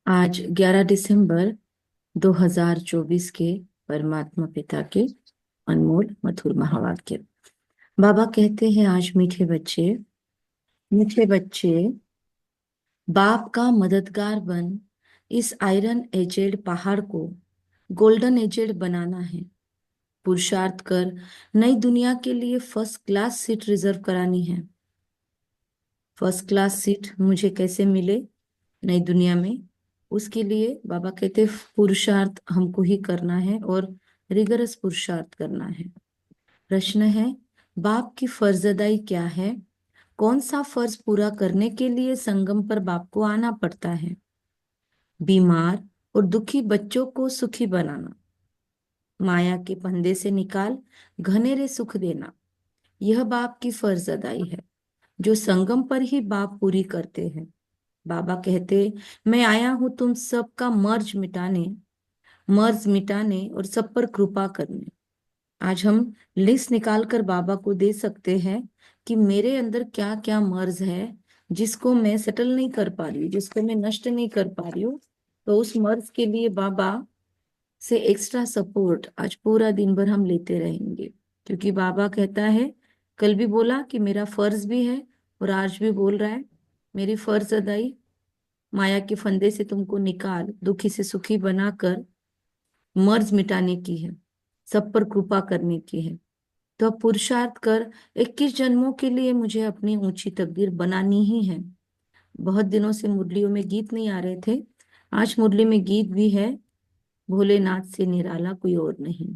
आज 11 दिसंबर 2024 के परमात्मा पिता के अनमोल मधुर महावाक्य। बाबा कहते हैं, आज मीठे बच्चे बाप का मददगार बन इस आयरन एजेड पहाड़ को गोल्डन एजेड बनाना है। पुरुषार्थ कर नई दुनिया के लिए फर्स्ट क्लास सीट रिजर्व करानी है। फर्स्ट क्लास सीट मुझे कैसे मिले नई दुनिया में, उसके लिए बाबा कहते पुरुषार्थ हमको ही करना है और रिगरस पुरुषार्थ करना है। प्रश्न है, बाप की फर्ज अदाई क्या है? कौन सा फर्ज पूरा करने के लिए संगम पर बाप को आना पड़ता है? बीमार और दुखी बच्चों को सुखी बनाना, माया के फंदे से निकाल घनेरे सुख देना, यह बाप की फर्ज अदाई है जो संगम पर ही बाप पूरी करते हैं। बाबा कहते, मैं आया हूं तुम सबका मर्ज मिटाने और सब पर कृपा करने। आज हम लिस्ट निकाल कर बाबा को दे सकते हैं कि मेरे अंदर क्या क्या मर्ज है जिसको मैं सेटल नहीं कर पा रही हूँ, जिसको मैं नष्ट नहीं कर पा रही हूँ। तो उस मर्ज के लिए बाबा से एक्स्ट्रा सपोर्ट आज पूरा दिन भर हम लेते रहेंगे, क्योंकि बाबा कहता है, कल भी बोला कि मेरा फर्ज भी है और आज भी बोल रहा है, मेरी फर्ज अदाई माया के फंदे से तुमको निकाल दुखी से सुखी बनाकर मर्ज मिटाने की है, सब पर कृपा करने की है। तो अब पुरुषार्थ कर 21 जन्मों के लिए मुझे अपनी ऊंची तकदीर बनानी ही है। बहुत दिनों से मुरलियों में गीत नहीं आ रहे थे, आज मुरली में गीत भी है, भोलेनाथ से निराला कोई और नहीं।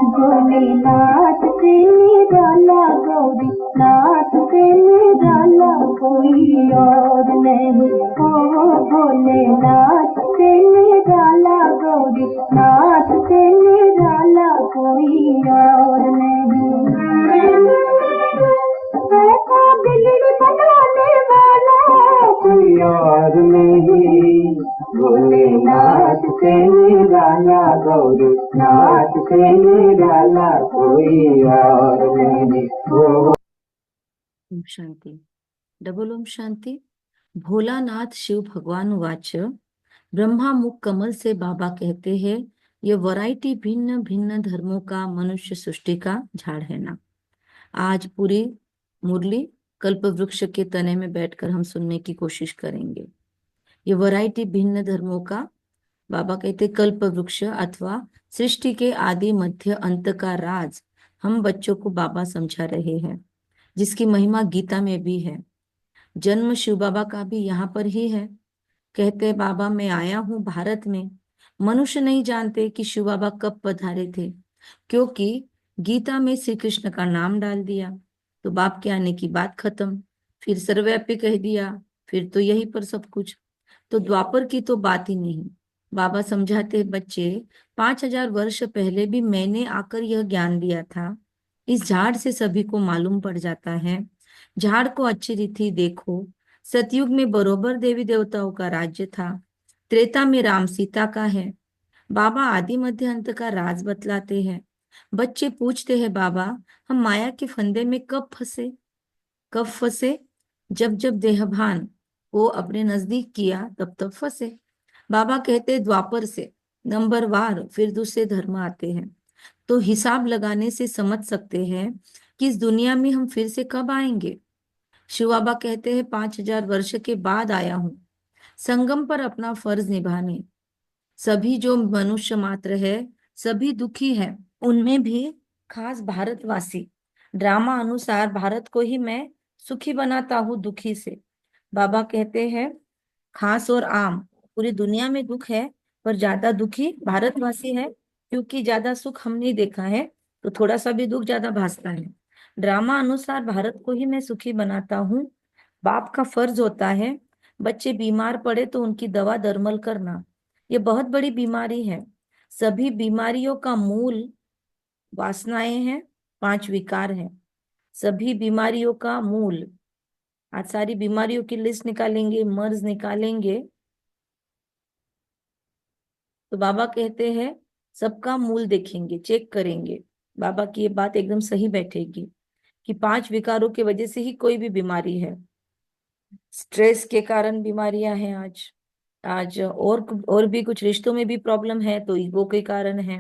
भोलेनाथ से निराला गौरी नाथ से निराला कोई और नहीं। ओ भोलेनाथ से निराला गौरी नाथ से निराला कोई और नहीं। ऐसा बिगड़ बनाने वाला कोई और नहीं। भोलेनाथ से निराला गौरी नाथ से निराला कोई और नहीं। ओम शांति। डबल ओम शांति। भोलानाथ शिव भगवान वाच ब्रह्मा मुख कमल से बाबा कहते हैं, ये वैरायटी भिन्न भिन्न धर्मों का मनुष्य सृष्टि का झाड़ है ना। आज पूरी मुरली कल्प वृक्ष के तने में बैठकर हम सुनने की कोशिश करेंगे। ये वैरायटी भिन्न धर्मों का, बाबा कहते कल्प वृक्ष अथवा सृष्टि के आदि मध्य अंत का राज हम बच्चों को बाबा समझा रहे हैं, जिसकी महिमा गीता में भी है। जन्म शिव बाबा का भी यहाँ पर ही है। कहते बाबा, मैं आया हूँ भारत में। मनुष्य नहीं जानते कि शिव बाबा कब पधारे थे, क्योंकि गीता में श्री कृष्ण का नाम डाल दिया तो बाप के आने की बात खत्म, फिर सर्वव्यापी कह दिया, फिर तो यही पर सब कुछ, तो द्वापर की तो बात ही नहीं। बाबा समझाते, बच्चे 5000 वर्ष पहले भी मैंने आकर यह ज्ञान दिया था। इस झाड़ से सभी को मालूम पड़ जाता है। झाड़ को अच्छी रीति देखो। सतयुग में बरोबर देवी देवताओं का राज्य था। त्रेता में राम सीता का है। बाबा आदि मध्य अंत का राज बतलाते हैं। बच्चे पूछते हैं, बाबा हम माया के फंदे में कब फंसे? जब जब देहभान को अपने नजदीक किया तब तब फंसे। बाबा कहते द्वापर से नंबरवार फिर दूसरे धर्म आते हैं, तो हिसाब लगाने से समझ सकते हैं कि इस दुनिया में हम फिर से कब आएंगे। शिव बाबा कहते हैं 5000 वर्ष के बाद आया हूं संगम पर अपना फर्ज निभाने। सभी जो मनुष्य मात्र है सभी दुखी है, उनमें भी खास भारतवासी। ड्रामा अनुसार भारत को ही मैं सुखी बनाता हूँ दुखी से। बाबा कहते हैं खास और आम पूरी दुनिया में दुख है, पर ज्यादा दुखी भारतवासी है, क्योंकि ज्यादा सुख हम नहीं देखा है तो थोड़ा सा भी दुख ज्यादा भासता है। ड्रामा अनुसार भारत को ही मैं सुखी बनाता हूँ। बाप का फर्ज होता है बच्चे बीमार पड़े तो उनकी दवा दरमल करना। ये बहुत बड़ी बीमारी है। सभी बीमारियों का मूल वासनाएं हैं, 5 विकार हैं। सभी बीमारियों का मूल, आज सारी बीमारियों की लिस्ट निकालेंगे, मर्ज निकालेंगे, तो बाबा कहते हैं सबका मूल देखेंगे, चेक करेंगे। बाबा की ये बात एकदम सही बैठेगी कि 5 विकारों की वजह से ही कोई भी बीमारी है। स्ट्रेस के कारण बीमारियां हैं आज। आज और भी कुछ रिश्तों में भी प्रॉब्लम है तो ईगो के कारण है,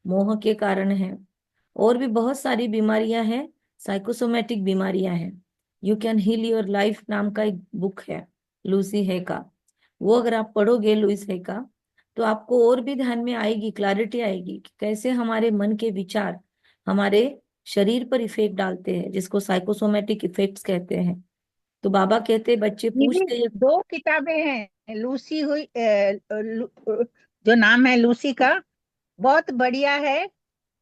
मोह के कारण है। और भी बहुत सारी बीमारियां हैं, साइकोसोमेटिक बीमारियां हैं। You can heal your life नाम का एक बुक है लूसी है का। वो अगर आप पढ़ोगे लुइस है का, तो आपको और भी ध्यान में आएगी, क्लैरिटी आएगी कि कैसे हमारे मन के विचार हमारे शरीर पर इफेक्ट डालते हैं, जिसको साइकोसोमेटिक इफेक्ट्स कहते हैं। तो बाबा कहते बच्चे दीदी, पूछते ये। 2 किताबें हैं, लूसी हुई जो नाम है लूसी का, बहुत बढ़िया है।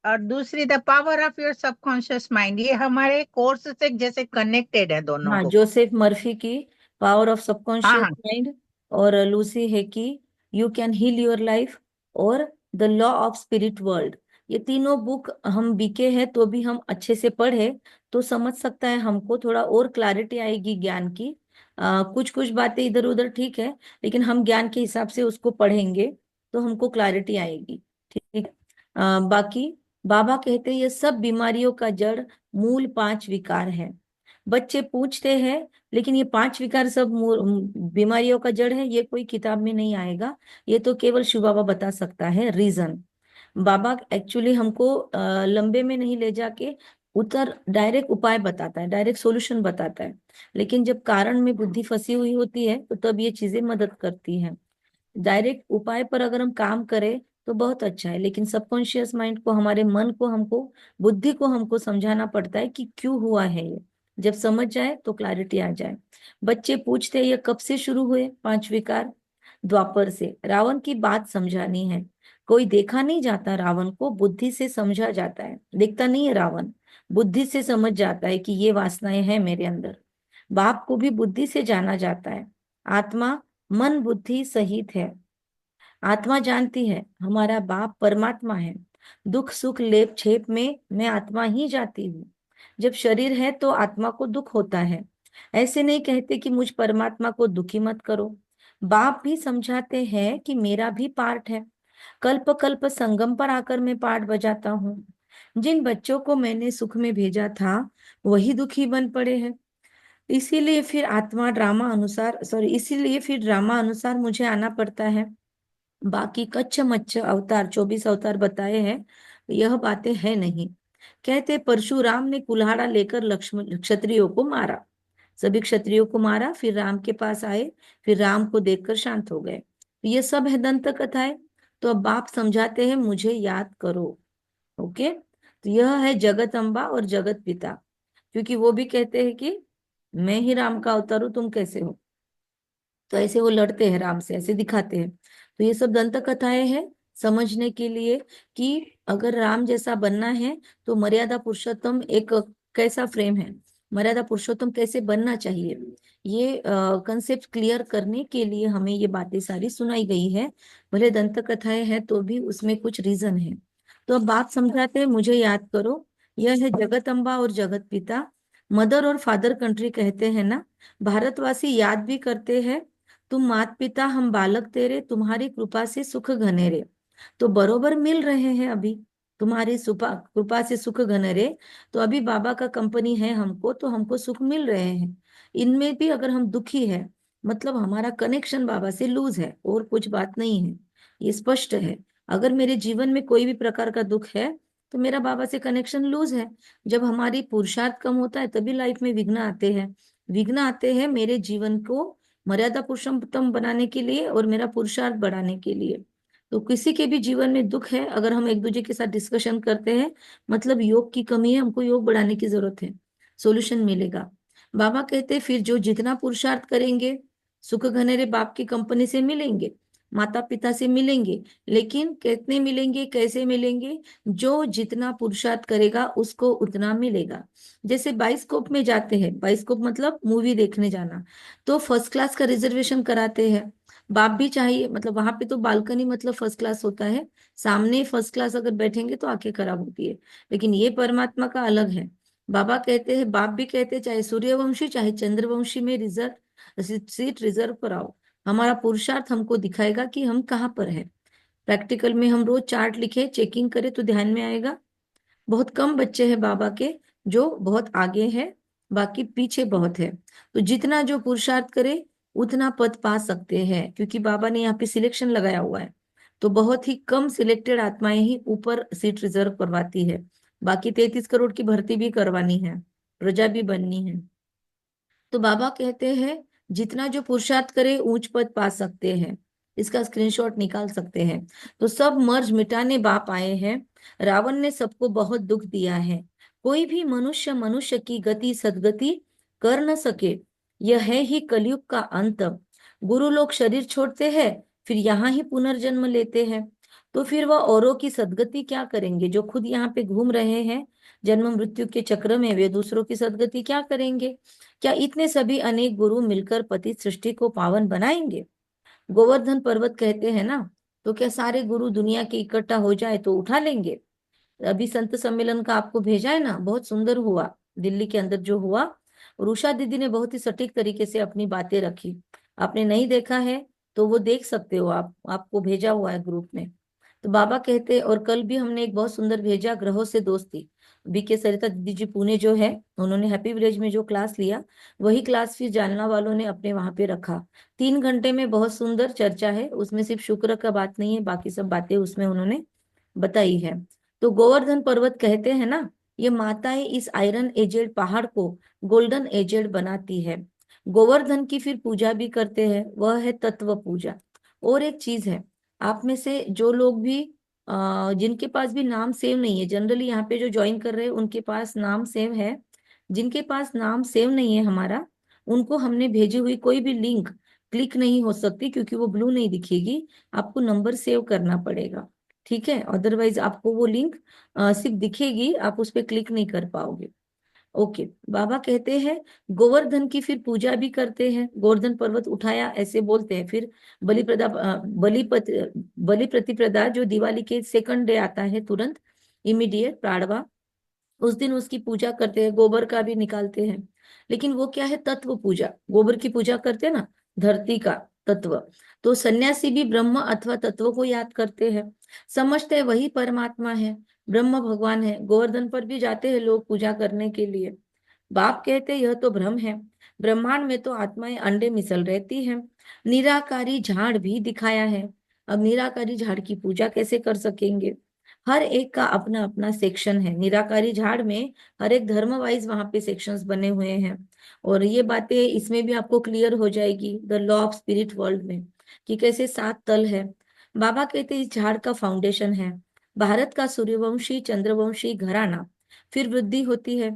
और दूसरी the power of your subconscious mind, ये हमारे कोर्स से जैसे कनेक्टेड है दोनों हाँ, बुक। जोसेफ मर्फी की पावर ऑफ हाँ सबकॉन्शियस हाँ। माइंड, और लूसी है की you can heal your life, और the law of spirit world. ये तीनों बुक हम बीके हैं तो भी हम अच्छे से पढ़े तो समझ सकता है, हमको थोड़ा और क्लैरिटी आएगी ज्ञान की। कुछ कुछ बातें इधर उधर ठीक है, लेकिन हम ज्ञान के हिसाब से उसको पढ़ेंगे तो हमको क्लैरिटी आएगी। ठीक। बाकी बाबा कहते हैं ये सब बीमारियों का जड़ मूल 5 विकार है। बच्चे पूछते हैं लेकिन ये 5 विकार सब बीमारियों का जड़ है, ये कोई किताब में नहीं आएगा। ये तो केवल शिव बाबा बता सकता है रीजन। बाबा एक्चुअली हमको लंबे में नहीं ले जाके उत्तर डायरेक्ट उपाय बताता है, डायरेक्ट सॉल्यूशन बताता है। लेकिन जब कारण में बुद्धि फंसी हुई होती है तो तब ये चीजें मदद करती हैं। डायरेक्ट उपाय पर अगर हम काम करें तो बहुत अच्छा है, लेकिन सबकॉन्शियस माइंड को, हमारे मन को, हमको बुद्धि को हमको समझाना पड़ता है कि क्यों हुआ है ये। जब समझ जाए तो क्लैरिटी आ जाए। बच्चे पूछते हैं ये कब से शुरू हुए 5 विकार? द्वापर से। रावण की बात समझानी है। कोई देखा नहीं जाता रावण को, बुद्धि से समझा जाता है। देखता नहीं है रावण, बुद्धि से समझ जाता है कि ये वासनाएं हैं मेरे अंदर। बाप को भी बुद्धि से जाना जाता है। आत्मा मन बुद्धि सहित है। आत्मा जानती है हमारा बाप परमात्मा है। दुख सुख लेप छेप में मैं आत्मा ही जाती हूँ। जब शरीर है तो आत्मा को दुख होता है। ऐसे नहीं कहते कि मुझ परमात्मा को दुखी मत करो। बाप भी समझाते हैं कि मेरा भी पार्ट है। कल्प कल्प संगम पर आकर मैं पार्ट बजाता हूँ। जिन बच्चों को मैंने सुख में भेजा था वही दुखी बन पड़े हैं। इसीलिए फिर ड्रामा अनुसार मुझे आना पड़ता है। बाकी कच्छ मच्छ अवतार 24 अवतार बताए हैं, यह बातें है नहीं। कहते परशुराम ने कुल्हाड़ा लेकर लक्ष्मण क्षत्रियों को मारा। सभी क्षत्रियों को मारा, फिर राम के पास आए, फिर राम को देखकर शांत हो गए। ये सब है दंत कथाएं। तो अब बाप समझाते हैं मुझे याद करो। ओके। तो यह है जगत अम्बा और जगत पिता, क्योंकि वो भी कहते हैं कि मैं ही राम का अवतार हूं, तुम कैसे हो। तो ऐसे वो लड़ते हैं राम से, ऐसे दिखाते हैं। तो ये सब दंत कथाएं हैं समझने के लिए कि अगर राम जैसा बनना है तो मर्यादा पुरुषोत्तम एक कैसा फ्रेम है, मर्यादा पुरुषोत्तम कैसे बनना चाहिए, ये कंसेप्ट क्लियर करने के लिए हमें ये बातें सारी सुनाई गई है। भले दंत कथाएं हैं तो भी उसमें कुछ रीजन है। तो अब बात समझाते हैं मुझे याद करो। यह है जगत अम्बा और जगत पिता। मदर और फादर कंट्री कहते हैं ना, भारतवासी याद भी करते हैं। तुम मात पिता हम बालक तेरे, तुम्हारी कृपा से सुख घनेरे। तो बरोबर मिल रहे हैं अभी, तुम्हारी कृपा से सुख घनेरे। तो अभी बाबा का कंपनी है हमको, तो हमको सुख मिल रहे हैं। इनमें भी अगर हम दुखी है मतलब हमारा कनेक्शन बाबा से लूज है, और कुछ बात नहीं है, ये स्पष्ट है। अगर मेरे जीवन में कोई भी प्रकार का दुख है तो मेरा बाबा से कनेक्शन लूज है। जब हमारी पुरुषार्थ कम होता है तभी लाइफ में विघ्न आते हैं। विघ्न आते हैं मेरे जीवन को मर्यादा पुरुषोत्तम बनाने के लिए और मेरा पुरुषार्थ बढ़ाने के लिए। तो किसी के भी जीवन में दुख है, अगर हम एक दूसरे के साथ डिस्कशन करते हैं मतलब योग की कमी है, हमको योग बढ़ाने की जरूरत है, सॉल्यूशन मिलेगा। बाबा कहते हैं फिर जो जितना पुरुषार्थ करेंगे सुख घनेरे बाप की कंपनी से मिलेंगे, माता पिता से मिलेंगे। लेकिन कितने मिलेंगे, कैसे मिलेंगे? जो जितना पुरुषार्थ करेगा उसको उतना मिलेगा। जैसे बाइस्कोप में जाते हैं, बाइस्कोप मतलब मूवी देखने जाना, तो फर्स्ट क्लास का रिजर्वेशन कराते हैं। बाप भी चाहिए, मतलब वहां पे तो बालकनी मतलब फर्स्ट क्लास होता है, सामने फर्स्ट क्लास अगर बैठेंगे तो आंखें खराब होती है। लेकिन ये परमात्मा का अलग है। बाबा कहते हैं, बाप भी कहते हैं चाहे सूर्यवंशी चाहे चंद्रवंशी में रिजर्व सीट रिजर्व कराओ, हमारा पुरुषार्थ हमको दिखाएगा कि हम कहाँ पर है। प्रैक्टिकल में हम रोज चार्ट लिखे, चेकिंग करें तो ध्यान में आएगा। बहुत कम बच्चे हैं बाबा के जो बहुत आगे है, बाकी पीछे बहुत है। तो जितना जो पुरुषार्थ करे उतना पद पा सकते हैं, क्योंकि बाबा ने यहाँ पे सिलेक्शन लगाया हुआ है। तो बहुत ही कम सिलेक्टेड आत्माएं ही ऊपर सीट रिजर्व करवाती है। बाकी 33 करोड़ की भर्ती भी करवानी है, प्रजा भी बननी है। तो बाबा कहते हैं जितना जो पुरुषार्थ करे ऊंच पद पा सकते हैं। इसका स्क्रीनशॉट निकाल सकते हैं। तो सब मर्ज मिटाने बाप आए हैं। रावण ने सबको बहुत दुख दिया है। कोई भी मनुष्य मनुष्य की गति सदगति कर न सके। यह है ही कलयुग का अंत। गुरु लोग शरीर छोड़ते हैं, फिर यहाँ ही पुनर्जन्म लेते हैं। तो फिर वह औरों की सदगति क्या करेंगे? जो खुद यहाँ पे घूम रहे हैं जन्म मृत्यु के चक्र में, वे दूसरों की सदगति क्या करेंगे? क्या इतने सभी अनेक गुरु मिलकर पति सृष्टि को पावन बनाएंगे? गोवर्धन पर्वत कहते हैं ना, तो क्या सारे गुरु दुनिया के इकट्ठा हो जाए तो उठा लेंगे? अभी संत सम्मेलन का आपको भेजा है ना, बहुत सुंदर हुआ, दिल्ली के अंदर जो हुआ। और उषा दीदी ने बहुत ही सटीक तरीके से अपनी बातें रखी। आपने नहीं देखा है तो वो देख सकते हो आप, आपको भेजा हुआ है ग्रुप में। तो बाबा कहते, और कल भी हमने एक बहुत सुंदर भेजा, ग्रहों से दोस्ती। बीके सरिता दीदी जी पुणे जो है, उन्होंने हैप्पी विलेज में जो क्लास लिया, वही क्लास फिर जानना वालों ने अपने वहां पे रखा। 3 घंटे में बहुत सुंदर चर्चा है उसमें, सिर्फ शुक्र का बात नहीं है, बाकी सब बातें उसमें उन्होंने बताई है। तो गोवर्धन पर्वत कहते हैं ना, ये माताएं इस आयरन एजेड पहाड़ को गोल्डन एजेड बनाती है। गोवर्धन की फिर पूजा भी करते हैं, वह है तत्व पूजा। और एक चीज है, आप में से जो लोग भी जिनके पास भी नाम सेव नहीं है, जनरली यहाँ पे जो ज्वाइन कर रहे हैं उनके पास नाम सेव है। जिनके पास नाम सेव नहीं है हमारा, उनको हमने भेजी हुई कोई भी लिंक क्लिक नहीं हो सकती, क्योंकि वो ब्लू नहीं दिखेगी। आपको नंबर सेव करना पड़ेगा, ठीक है? अदरवाइज आपको वो लिंक सिर्फ दिखेगी, आप उस पर क्लिक नहीं कर पाओगे। ओके। बाबा कहते हैं गोवर्धन की फिर पूजा भी करते हैं। गोवर्धन पर्वत उठाया ऐसे बोलते हैं। फिर बलि बलि प्रतिप्रदा जो दिवाली के सेकंड डे आता है, तुरंत इमीडिएट प्राड़वा, उस दिन उसकी पूजा करते हैं, गोबर का भी निकालते हैं। लेकिन वो क्या है? तत्व पूजा। गोबर की पूजा करते हैं ना, धरती का तत्व। तो सन्यासी भी ब्रह्म अथवा तत्व को याद करते हैं, समझते हैं वही परमात्मा है, ब्रह्म भगवान है। गोवर्धन पर भी जाते हैं लोग पूजा करने के लिए। बाप कहते हैं यह तो भ्रम है, ब्रह्मांड में तो आत्माएं अंडे मिसल रहती हैं। निराकारी झाड़ भी दिखाया है। अब निराकारी झाड़ की पूजा कैसे कर सकेंगे? हर एक का अपना अपना सेक्शन है निराकारी झाड़ में। हर एक धर्म वाइज वहां पे सेक्शंस बने हुए हैं। और ये बातें इसमें भी आपको क्लियर हो जाएगी the law of spirit world में, कि कैसे 7 तल है। बाबा कहते हैं इस झाड़ का फाउंडेशन है भारत का सूर्यवंशी चंद्रवंशी घराना, फिर वृद्धि होती है।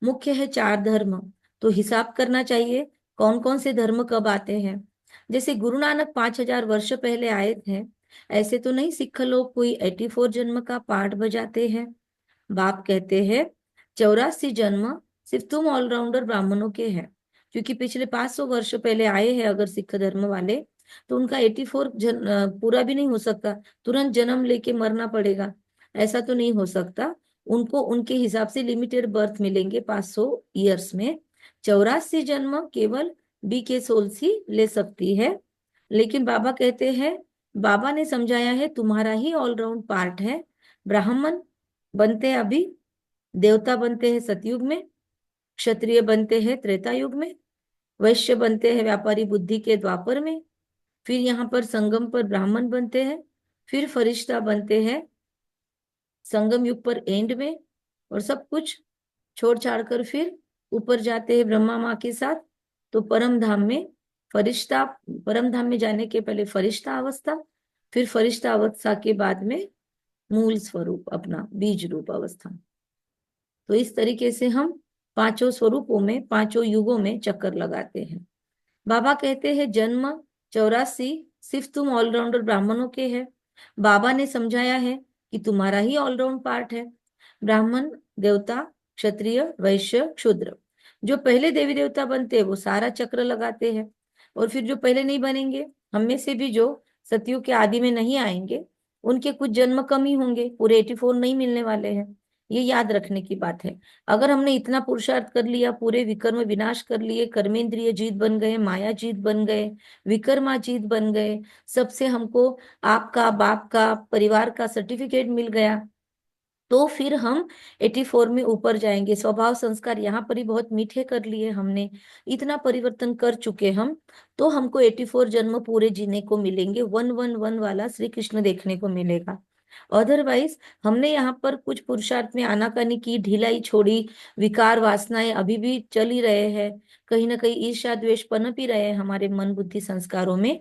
मुख्य है 4 धर्म। तो हिसाब करना चाहिए कौन कौन से धर्म कब आते हैं। जैसे गुरु नानक 5000 वर्ष पहले आए थे, ऐसे तो नहीं सिख लोग कोई 84 जन्म का पाठ बजाते हैं। बाप कहते हैं 84 जन्म सिर्फ तुम ऑलराउंडर ब्राह्मणों के हैं, क्योंकि पिछले 500 वर्ष पहले आए हैं अगर सिख धर्म वाले, तो उनका 84 पूरा भी नहीं हो सकता। तुरंत जन्म लेके मरना पड़ेगा, ऐसा तो नहीं हो सकता। उनको उनके हिसाब से लिमिटेड बर्थ मिलेंगे 500 ईयर्स में। 84 जन्म केवल बी के सोल्स ही ले सकती है। लेकिन बाबा कहते हैं, बाबा ने समझाया है तुम्हारा ही ऑलराउंड पार्ट है। ब्राह्मण बनते हैं अभी, देवता बनते हैं सतयुग में, क्षत्रिय बनते हैं त्रेता युग में, वैश्य बनते हैं व्यापारी बुद्धि के द्वापर में, फिर यहाँ पर संगम पर ब्राह्मण बनते हैं, फिर फरिश्ता बनते हैं संगम युग पर एंड में। और सब कुछ छोड़ छाड़ कर फिर ऊपर जाते हैं ब्रह्मा माँ के साथ। तो परम धाम में फरिश्ता, परम धाम में जाने के पहले फरिश्ता अवस्था, फिर फरिश्ता अवस्था के बाद में मूल स्वरूप अपना बीज रूप अवस्था। तो इस तरीके से हम 5 स्वरूपों में 5 युगों में चक्कर लगाते हैं। बाबा कहते हैं जन्म 84 सिर्फ तुम ऑलराउंडर ब्राह्मणों के हैं। बाबा ने समझाया है कि तुम्हारा ही ऑलराउंड पार्ट है। ब्राह्मण, देवता, क्षत्रिय, वैश्य, क्षुद्र। जो पहले देवी देवता बनते हैं वो सारा चक्र लगाते हैं। और फिर जो पहले नहीं बनेंगे, हम में से भी जो सतयुग के आदि में नहीं आएंगे, उनके कुछ जन्म कम ही होंगे, पूरे 84 नहीं मिलने वाले हैं। ये याद रखने की बात है। अगर हमने इतना पुरुषार्थ कर लिया, पूरे विकर्म विनाश कर लिए, कर्मेंद्रिय जीत बन गए, माया जीत बन गए, विकर्मा जीत बन गए, सबसे हमको आपका, बाप का, परिवार का सर्टिफिकेट मिल गया, तो फिर हम 84 में ऊपर जाएंगे। स्वभाव संस्कार यहाँ पर ही बहुत मीठे कर लिए हमने, इतना परिवर्तन कर चुके हम, तो हमको 84 जन्म पूरे जीने को मिलेंगे, 111 वाला श्री कृष्ण देखने को मिलेगा। अदरवाइज हमने यहाँ पर कुछ पुरुषार्थ में आनाकानी की, ढिलाई छोड़ी, विकार वासनाएं अभी भी चल ही रहे हैं, कहीं ना कहीं ईर्ष्या द्वेष पनप ही रहे हैं हमारे मन बुद्धि संस्कारों में,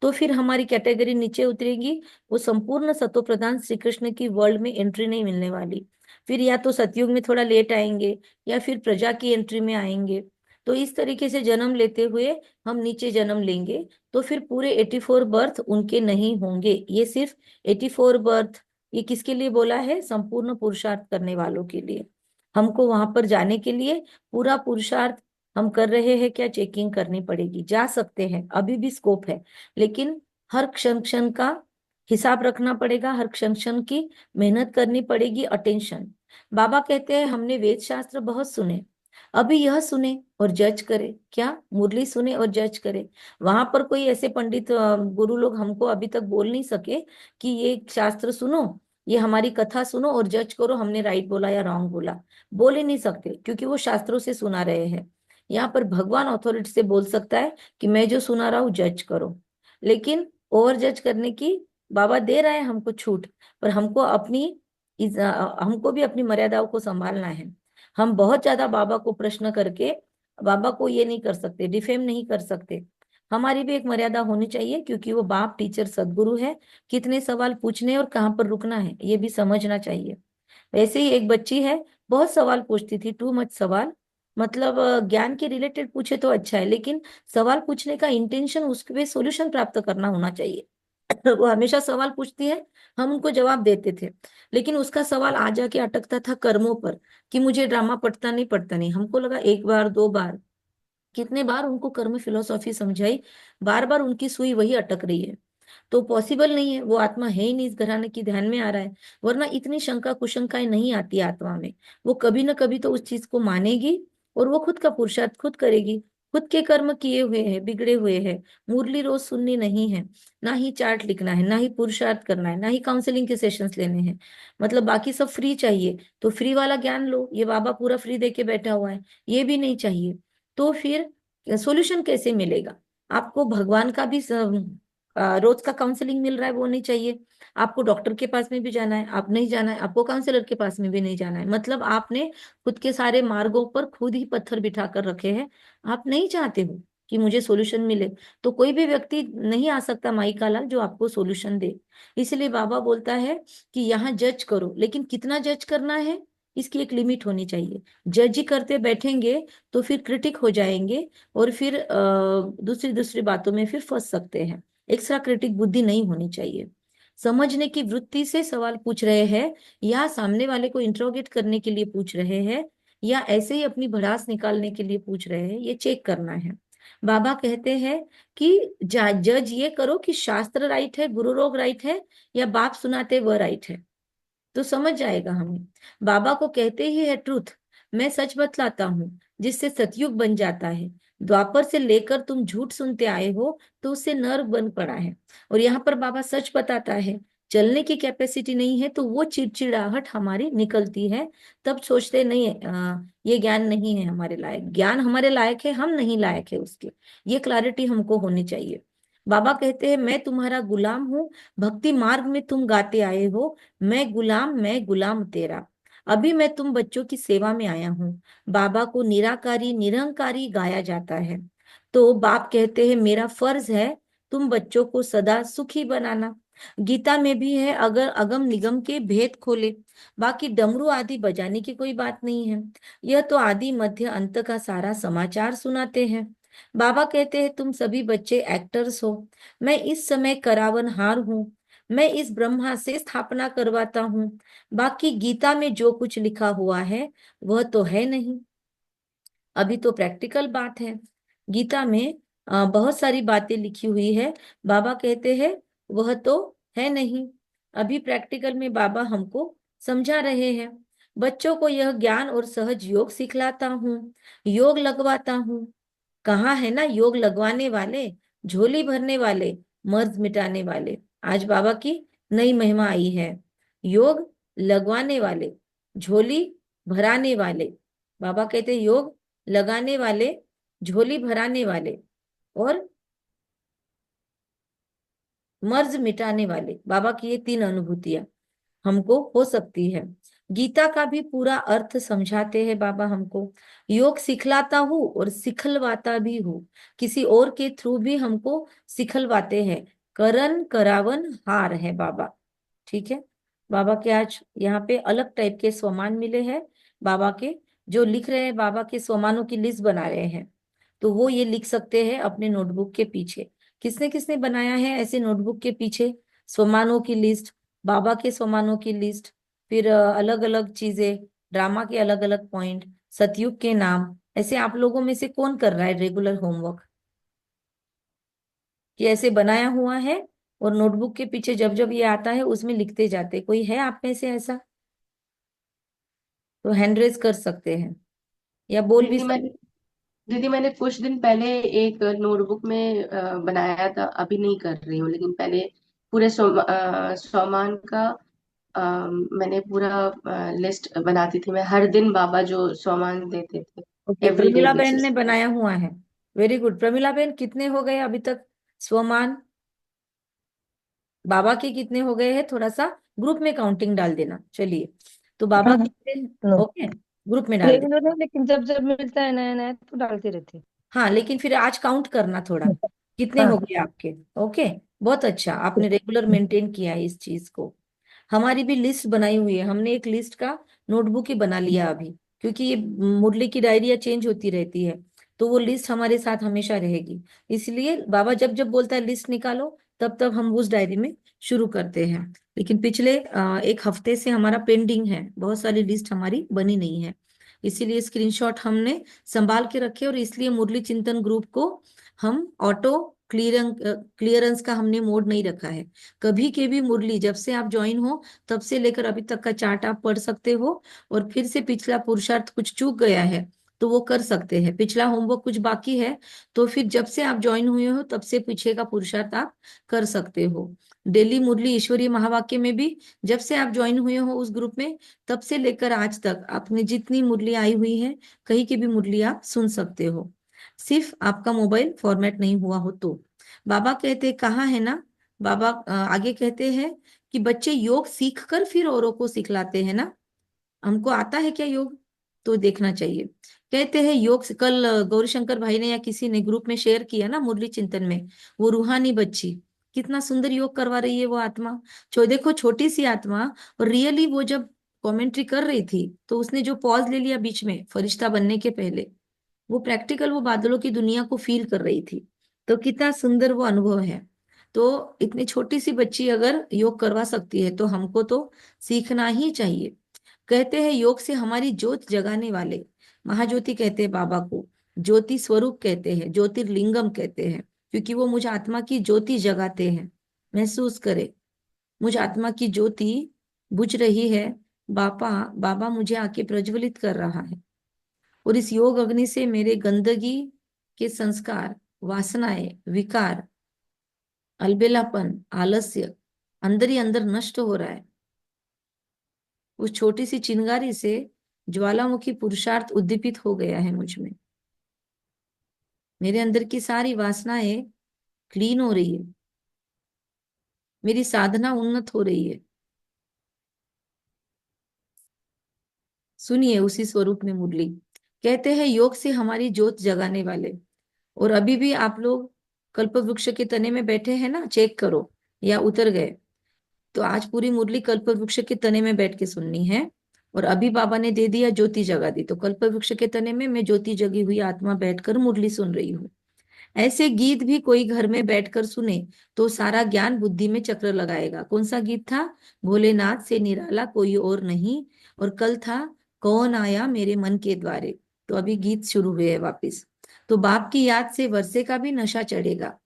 तो फिर हमारी कैटेगरी नीचे उतरेगी। वो संपूर्ण सतो प्रधान श्री कृष्ण की वर्ल्ड में एंट्री नहीं मिलने वाली। फिर या तो सतयुग में थोड़ा लेट आएंगे, या फिर प्रजा की एंट्री में आएंगे। तो इस तरीके से जन्म लेते हुए हम नीचे जन्म लेंगे, तो फिर पूरे 84 बर्थ उनके नहीं होंगे। ये सिर्फ 84 बर्थ, ये किसके लिए बोला है? संपूर्ण पुरुषार्थ करने वालों के लिए। हमको वहां पर जाने के लिए पूरा पुरुषार्थ हम कर रहे हैं क्या, चेकिंग करनी पड़ेगी। जा सकते हैं, अभी भी स्कोप है, लेकिन हर क्षण क्षण का हिसाब रखना पड़ेगा, हर क्षण क्षण की मेहनत करनी पड़ेगी, अटेंशन। बाबा कहते हैं हमने वेद शास्त्र बहुत सुने, अभी यह सुने और जज करे। क्या? मुरली सुने और जज करे। वहां पर कोई ऐसे पंडित गुरु लोग हमको अभी तक बोल नहीं सके कि ये शास्त्र सुनो, ये हमारी कथा सुनो और जज करो हमने राइट बोला या रॉन्ग बोला। बोल ही नहीं सकते, क्योंकि वो शास्त्रों से सुना रहे हैं। यहाँ पर भगवान अथॉरिटी से बोल सकता है कि मैं जो सुना रहा हूँ जज करो, लेकिन ओवर जज करने की बाबा दे रहे हैं हमको छूट। पर हमको हमको भी अपनी मर्यादाओं को संभालना है। हम बहुत ज्यादा बाबा को प्रश्न करके बाबा को ये नहीं कर सकते, डिफेम नहीं कर सकते। हमारी भी एक मर्यादा होनी चाहिए, क्योंकि वो बाप, टीचर, सदगुरु है। कितने सवाल पूछने और कहाँ पर रुकना है ये भी समझना चाहिए। वैसे ही एक बच्ची है, बहुत सवाल पूछती थी, टू मच सवाल। मतलब ज्ञान के रिलेटेड पूछे तो अच्छा है, लेकिन सवाल पूछने का इंटेंशन, उसके सोल्यूशन प्राप्त करना होना चाहिए। वो हमेशा सवाल पूछती है, हम उनको जवाब देते थे, लेकिन उसका सवाल आ जाके अटकता था कर्मों पर, कि मुझे ड्रामा पढ़ता नहीं पढ़ता नहीं। हमको लगा एक बार दो बार, कितने बार उनको कर्म फिलोसॉफी समझाई, बार बार उनकी सुई वही अटक रही है। तो पॉसिबल नहीं है, वो आत्मा है ही नहीं इस घराने की, ध्यान में आ रहा है। वरना इतनी शंका कुशंकाएं नहीं आती आत्मा में। वो कभी ना कभी तो उस चीज को मानेगी, और वो खुद का पुरुषार्थ खुद करेगी। खुद के कर्म किए हुए हैं, बिगड़े हुए हैं। मुरली रोज सुननी नहीं है, ना ही चार्ट लिखना है, ना ही पुरुषार्थ करना है, ना ही काउंसलिंग के सेशंस लेने हैं। मतलब बाकी सब फ्री चाहिए, तो फ्री वाला ज्ञान लो, ये बाबा पूरा फ्री दे के बैठा हुआ है, ये भी नहीं चाहिए। तो फिर सॉल्यूशन कैसे मिलेगा? आपको भगवान का भी रोज का काउंसलिंग मिल रहा है वो नहीं चाहिए। आपको डॉक्टर के पास में भी जाना है, आप नहीं जाना है, आपको काउंसलर के पास में भी नहीं जाना है। मतलब आपने खुद के सारे मार्गों पर खुद ही पत्थर बिठा कर रखे हैं। आप नहीं चाहते हो कि मुझे सॉल्यूशन मिले, तो कोई भी व्यक्ति नहीं आ सकता माई का लाल जो आपको सॉल्यूशन दे। इसलिए बाबा बोलता है कि यहाँ जज करो, लेकिन कितना जज करना है इसकी एक लिमिट होनी चाहिए। जज ही करते बैठेंगे तो फिर क्रिटिक हो जाएंगे, और फिर दूसरी दूसरी बातों में फिर फंस सकते हैं। एक्स्ट्रा क्रिटिक बुद्धि नहीं होनी चाहिए। समझने की वृत्ति से सवाल पूछ रहे हैं, या सामने वाले को इंट्रोगेट करने के लिए पूछ रहे हैं, या ऐसे ही अपनी भड़ास निकालने के लिए पूछ रहे हैं, ये चेक करना है। बाबा कहते हैं कि जज ये करो कि शास्त्र राइट है, गुरु रोग राइट है, या बाप सुनाते वह राइट है, तो समझ जाएगा हमें। बाबा को कहते ही है ट्रूथ, मैं सच बतलाता हूँ जिससे सतयुग बन जाता है। द्वापर से लेकर तुम झूठ सुनते आए हो, तो उससे नर्क बन पड़ा है। और यहाँ पर बाबा सच बताता है, चलने की कैपेसिटी नहीं है तो वो चिड़चिड़ाहट हमारी निकलती है। तब सोचते नहीं है ये ज्ञान नहीं है हमारे लायक, ज्ञान हमारे लायक है, हम नहीं लायक है उसके। ये क्लैरिटी हमको होनी चाहिए। बाबा कहते हैं मैं तुम्हारा गुलाम हूँ, भक्ति मार्ग में तुम गाते आए हो, मैं गुलाम तेरा। अभी मैं तुम बच्चों की सेवा में आया हूँ। बाबा को निराकारी निरंकारी गाया जाता है। तो बाप कहते हैं मेरा फर्ज है तुम बच्चों को सदा सुखी बनाना। गीता में भी है, अगर अगम निगम के भेद खोले। बाकी डमरू आदि बजाने की कोई बात नहीं है, यह तो आदि मध्य अंत का सारा समाचार सुनाते हैं। बाबा कहते हैं तुम सभी बच्चे एक्टर्स हो, मैं इस समय करावनहार हूँ, मैं इस ब्रह्मा से स्थापना करवाता हूँ। बाकी गीता में जो कुछ लिखा हुआ है वह तो है नहीं। अभी तो प्रैक्टिकल बात है। गीता में बहुत सारी बातें लिखी हुई है, बाबा कहते हैं वह तो है नहीं। अभी प्रैक्टिकल में बाबा हमको समझा रहे हैं। बच्चों को यह ज्ञान और सहज योग सिखलाता हूँ, योग लगवाता हूँ। कहाँ है ना योग लगवाने वाले, झोली भरने वाले, मर्ज मिटाने वाले। आज बाबा की नई महिमा आई है, योग लगवाने वाले, झोली भराने वाले। बाबा कहते योग लगाने वाले, झोली भराने वाले और मर्ज मिटाने वाले। बाबा की ये तीन अनुभूतियां हमको हो सकती है। गीता का भी पूरा अर्थ समझाते हैं बाबा हमको। योग सिखलाता हूँ और सिखलवाता भी हूँ, किसी और के थ्रू भी हमको सिखलवाते हैं। करन करावन हार है बाबा। ठीक है, बाबा के आज यहाँ पे अलग टाइप के स्वमान मिले हैं बाबा के। जो लिख रहे हैं बाबा के स्वमानों की लिस्ट बना रहे हैं, तो वो ये लिख सकते हैं अपने नोटबुक के पीछे। किसने किसने बनाया है ऐसे नोटबुक के पीछे स्वमानों की लिस्ट, बाबा के स्वमानों की लिस्ट, फिर अलग अलग चीजें, ड्रामा के अलग अलग पॉइंट, सतयुग के नाम। ऐसे आप लोगों में से कौन कर रहा है रेगुलर होमवर्क, कि ऐसे बनाया हुआ है और नोटबुक के पीछे जब जब ये आता है उसमें लिखते जाते? कोई है आप में से ऐसा? तो हैंड रेज कर सकते हैं या बोल भी दीदी सकते। मैंने दीदी मैंने कुछ दिन पहले एक नोटबुक में बनाया था, अभी नहीं कर रही हूँ, लेकिन पहले पूरे सोमान का मैंने पूरा लिस्ट बनाती थी। मैं हर दिन बाबा जो सोमान देते थे, ओके, एवरीडे प्रमिला बहन ने बेसिस। बनाया हुआ है। Very good. प्रमिला बहन कितने हो गए अभी तक स्वमान? बाबा के कितने हो गए हैं? थोड़ा सा ग्रुप में काउंटिंग डाल देना। चलिए, तो बाबा हाँ, कितने? नो ओके, ग्रुप में डाल दे। रेगुलर है, लेकिन जब जब मिलता है नया नया तो डालते रहते हैं। हाँ, लेकिन फिर आज काउंट करना थोड़ा, कितने हो हाँ, गए आपके। ओके, बहुत अच्छा, आपने रेगुलर मेंटेन किया है इस चीज को। हमारी भी लिस्ट बनाई हुई है, हमने एक लिस्ट का नोटबुक ही बना लिया अभी, क्योंकि ये मुरली की डायरिया चेंज होती रहती है, तो वो लिस्ट हमारे साथ हमेशा रहेगी। इसलिए बाबा जब जब बोलता है लिस्ट निकालो, तब तब हम उस डायरी में शुरू करते हैं। लेकिन पिछले एक हफ्ते से हमारा पेंडिंग है, बहुत सारी लिस्ट हमारी बनी नहीं है, इसीलिए स्क्रीनशॉट हमने संभाल के रखे। और इसलिए मुरली चिंतन ग्रुप को हम ऑटो क्लियरेंस का हमने मोड नहीं रखा है। कभी के भी मुरली जब से आप ज्वाइन हो तब से लेकर अभी तक का चार्ट आप पढ़ सकते हो, और फिर से पिछला पुरुषार्थ कुछ चूक गया है तो वो कर सकते हैं। पिछला होमवर्क कुछ बाकी है तो फिर जब से आप ज्वाइन हुए हो तब से पीछे का पुरुषार्थ आप कर सकते हो। डेली मुरली ईश्वरीय महावाक्य में भी जब से आप ज्वाइन हुए हो उस ग्रुप में, तब से लेकर आज तक आपने जितनी मुरली आई हुई है, कहीं की भी मुरली आप सुन सकते हो, सिर्फ आपका मोबाइल फॉर्मेट नहीं हुआ हो तो। बाबा कहते कहाँ है ना, बाबा आगे कहते हैं कि बच्चे योग सीख कर फिर औरों को सिखलाते हैं ना। हमको आता है क्या योग? तो देखना चाहिए। कहते हैं योग कल गौरीशंकर भाई ने या किसी ने ग्रुप में शेयर किया ना मुरली चिंतन में, वो रूहानी बच्ची कितना सुंदर योग करवा रही है वो आत्मा। देखो छोटी सी आत्मा, और रियली वो जब कमेंट्री कर रही थी तो उसने जो पॉज ले लिया बीच में फरिश्ता बनने के पहले, वो प्रैक्टिकल वो बादलों की दुनिया को फील कर रही थी। तो कितना सुंदर वो अनुभव है। तो इतनी छोटी सी बच्ची अगर योग करवा सकती है तो हमको तो सीखना ही चाहिए। कहते हैं योग से हमारी ज्योत जगाने वाले, महाज्योति कहते हैं बाबा को, ज्योति स्वरूप कहते हैं, ज्योतिर्लिंगम कहते हैं, क्योंकि वो मुझे आत्मा की ज्योति जगाते हैं। महसूस करे मुझ आत्मा की ज्योति बुझ रही है, बाबा बाबा मुझे आके प्रज्वलित कर रहा है। और इस योग अग्नि से मेरे गंदगी के संस्कार, वासनाएं, विकार, अलबेलापन, आलस्य अंदर ही अंदर नष्ट हो रहा है। उस छोटी सी चिंगारी से ज्वालामुखी पुरुषार्थ उद्दीपित हो गया है मुझ में। मेरे अंदर की सारी वासनाएं क्लीन हो रही है, मेरी साधना उन्नत हो रही है। सुनिए उसी स्वरूप में मुरली कहते हैं योग से हमारी ज्योत जगाने वाले। और अभी भी आप लोग कल्प वृक्ष के तने में बैठे हैं ना, चेक करो या उतर गए। तो आज पूरी मुरली कल्प वृक्ष के तने में बैठ के सुननी है। और अभी बाबा ने दे दिया ज्योति जगा दी, तो कल्प वृक्ष के तने में मैं ज्योति जगी हुई आत्मा बैठकर मुरली सुन रही हूँ। ऐसे गीत भी कोई घर में बैठकर सुने तो सारा ज्ञान बुद्धि में चक्र लगाएगा। कौन सा गीत था? भोलेनाथ से निराला कोई और नहीं, और कल था कौन आया मेरे मन के द्वारे। तो अभी गीत शुरू हुए हैं वापिस। तो बाप की याद से वर्षे का भी नशा चढ़ेगा।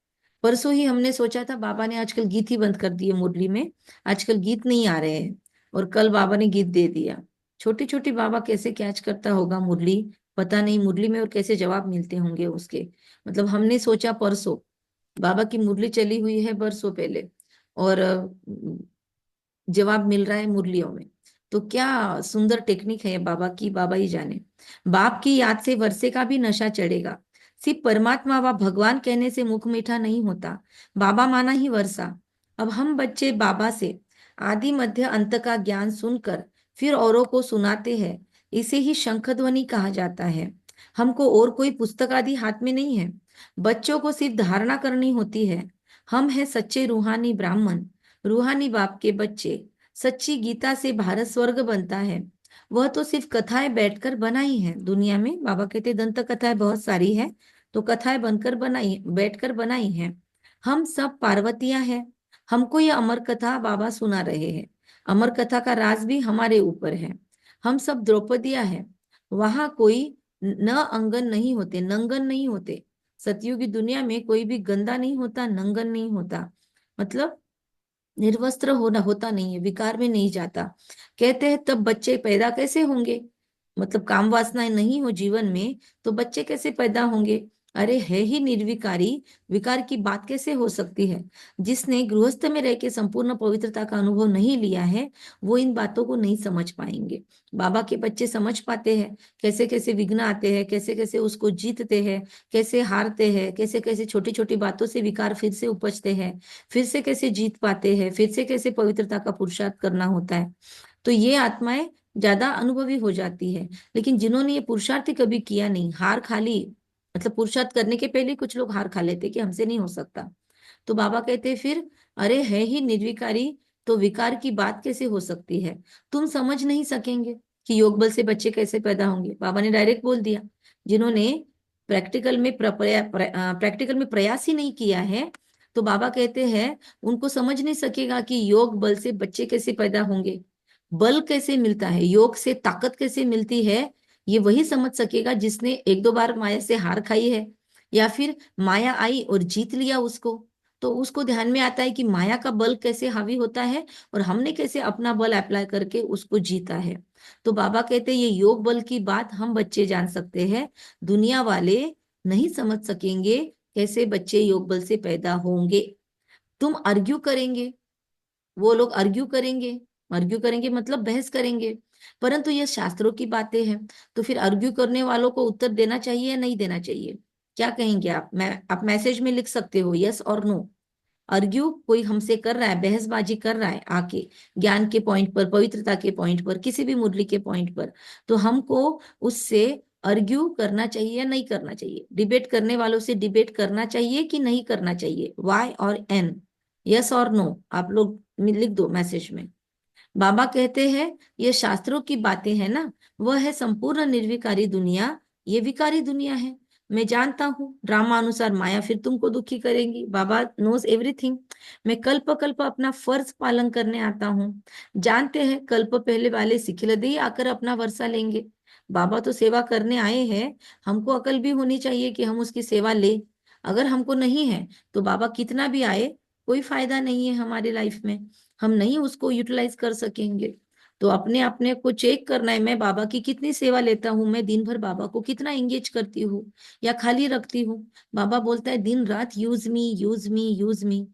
परसों ही हमने सोचा था बाबा ने आजकल गीत ही बंद कर दिए मुरली में, आजकल गीत नहीं आ रहे हैं, और कल बाबा ने गीत दे दिया। छोटी छोटी बाबा कैसे कैच करता होगा मुरली, पता नहीं मुरली में और कैसे जवाब मिलते होंगे उसके। मतलब हमने सोचा परसों, बाबा की मुरली चली हुई है बरसों पहले, और जवाब मिल रहा है मुरलियों में। तो क्या सुंदर टेक्निक है बाबा की, बाबा ही जाने। बाप की याद से वर्षे का भी नशा चढ़ेगा। सिर्फ परमात्मा व भगवान कहने से मुख मीठा नहीं होता, बाबा माना ही वर्षा। अब हम बच्चे बाबा से आदि मध्य अंत का ज्ञान सुनकर फिर औरों को सुनाते हैं, इसे ही शंखध्वनि कहा जाता है। हमको और कोई पुस्तक आदि हाथ में नहीं है, बच्चों को सिर्फ धारणा करनी होती है। हम हैं सच्चे रूहानी ब्राह्मण, रूहानी बाप के बच्चे। सच्ची गीता से भारत स्वर्ग बनता है, वह तो सिर्फ कथाएं बैठकर बनाई है। दुनिया में बाबा कहते दंत कथाएं बहुत सारी है, तो कथाएं बनकर बनाई, बैठकर बनाई है। हम सब पार्वतियां हैं, हमको ये अमर कथा बाबा सुना रहे हैं। अमर कथा का राज भी हमारे ऊपर है। हम सब द्रौपदियां हैं, वहां कोई न अंगन नहीं होते, नंगन नहीं होते। सतयुग की दुनिया में कोई भी गंदा नहीं होता, नंगन नहीं होता, मतलब निर्वस्त्र होना होता नहीं है, विकार में नहीं जाता। कहते हैं तब बच्चे पैदा कैसे होंगे, मतलब काम वासनाएं नहीं हो जीवन में तो बच्चे कैसे पैदा होंगे। अरे है ही निर्विकारी, विकार की बात कैसे हो सकती है। जिसने गृहस्थ में रह के संपूर्ण पवित्रता का अनुभव नहीं लिया है, वो इन बातों को नहीं समझ पाएंगे। बाबा के बच्चे समझ पाते हैं कैसे कैसे विघ्न आते हैं, कैसे कैसे उसको जीतते हैं, कैसे हारते हैं, कैसे कैसे छोटी छोटी बातों से विकार फिर से उपजते हैं, फिर से कैसे जीत पाते हैं, फिर से कैसे पवित्रता का पुरुषार्थ करना होता है। तो ये आत्माएं ज्यादा अनुभवी हो जाती है। लेकिन जिन्होंने ये पुरुषार्थ ही कभी किया नहीं, हार खा ली, मतलब पुरुषार्थ करने के पहले कुछ लोग हार खा लेते कि हमसे नहीं हो सकता, तो बाबा कहते हैं फिर अरे है ही निर्विकारी, तो विकार की बात कैसे हो सकती है। तुम समझ नहीं सकेंगे कि योग बल से बच्चे कैसे पैदा होंगे। बाबा ने डायरेक्ट बोल दिया, जिन्होंने प्रैक्टिकल में प्रयास ही नहीं किया है, तो बाबा कहते हैं उनको समझ नहीं सकेगा कि योग बल से बच्चे कैसे पैदा होंगे, बल कैसे मिलता है, योग से ताकत कैसे मिलती है। ये वही समझ सकेगा जिसने एक दो बार माया से हार खाई है, या फिर माया आई और जीत लिया उसको, तो उसको ध्यान में आता है कि माया का बल कैसे हावी होता है और हमने कैसे अपना बल अप्लाई करके उसको जीता है। तो बाबा कहते हैं ये योग बल की बात हम बच्चे जान सकते हैं, दुनिया वाले नहीं समझ सकेंगे कैसे बच्चे योग बल से पैदा होंगे। तुम आर्ग्यू करेंगे, वो लोग आर्ग्यू करेंगे, आर्ग्यू करेंगे मतलब बहस करेंगे, परंतु ये शास्त्रों की बातें हैं। तो फिर आर्ग्यू करने वालों को उत्तर देना चाहिए या नहीं देना चाहिए, क्या कहेंगे आप। आप मैसेज में लिख सकते हो यस और नो। आर्ग्यू कोई हमसे कर रहा है, बहसबाजी कर रहा है आके, ज्ञान के पॉइंट पर, पवित्रता के पॉइंट पर, किसी भी मुरली के पॉइंट पर, तो हमको उससे आर्ग्यू करना चाहिए या नहीं करना चाहिए। डिबेट करने वालों से डिबेट करना चाहिए कि नहीं करना चाहिए, वाई और एन, यस और नो, आप लोग लिख दो मैसेज में। बाबा कहते हैं ये शास्त्रों की बातें हैं ना, वह है संपूर्ण निर्विकारी दुनिया, ये विकारी दुनिया है। मैं जानता हूँ ड्रामा अनुसार माया फिर तुमको दुखी करेंगी, बाबा नोज एवरीथिंग। मैं कल्प कल्प अपना फर्ज पालन करने आता हूँ। जानते हैं कल्प पहले वाले सिखिलदे ही आकर अपना वर्षा लेंगे। बाबा तो सेवा करने आए हैं, हमको अकल भी होनी चाहिए कि हम उसकी सेवा ले। अगर हमको नहीं है तो बाबा कितना भी आए कोई फायदा नहीं है हमारी लाइफ में, हम नहीं उसको यूटिलाइज कर सकेंगे। तो अपने अपने को चेक करना है, मैं बाबा की कितनी सेवा लेता हूँ, मैं दिन भर बाबा को कितना एंगेज करती हूँ या खाली रखती हूँ। बाबा बोलता है दिन रात use me use me use me,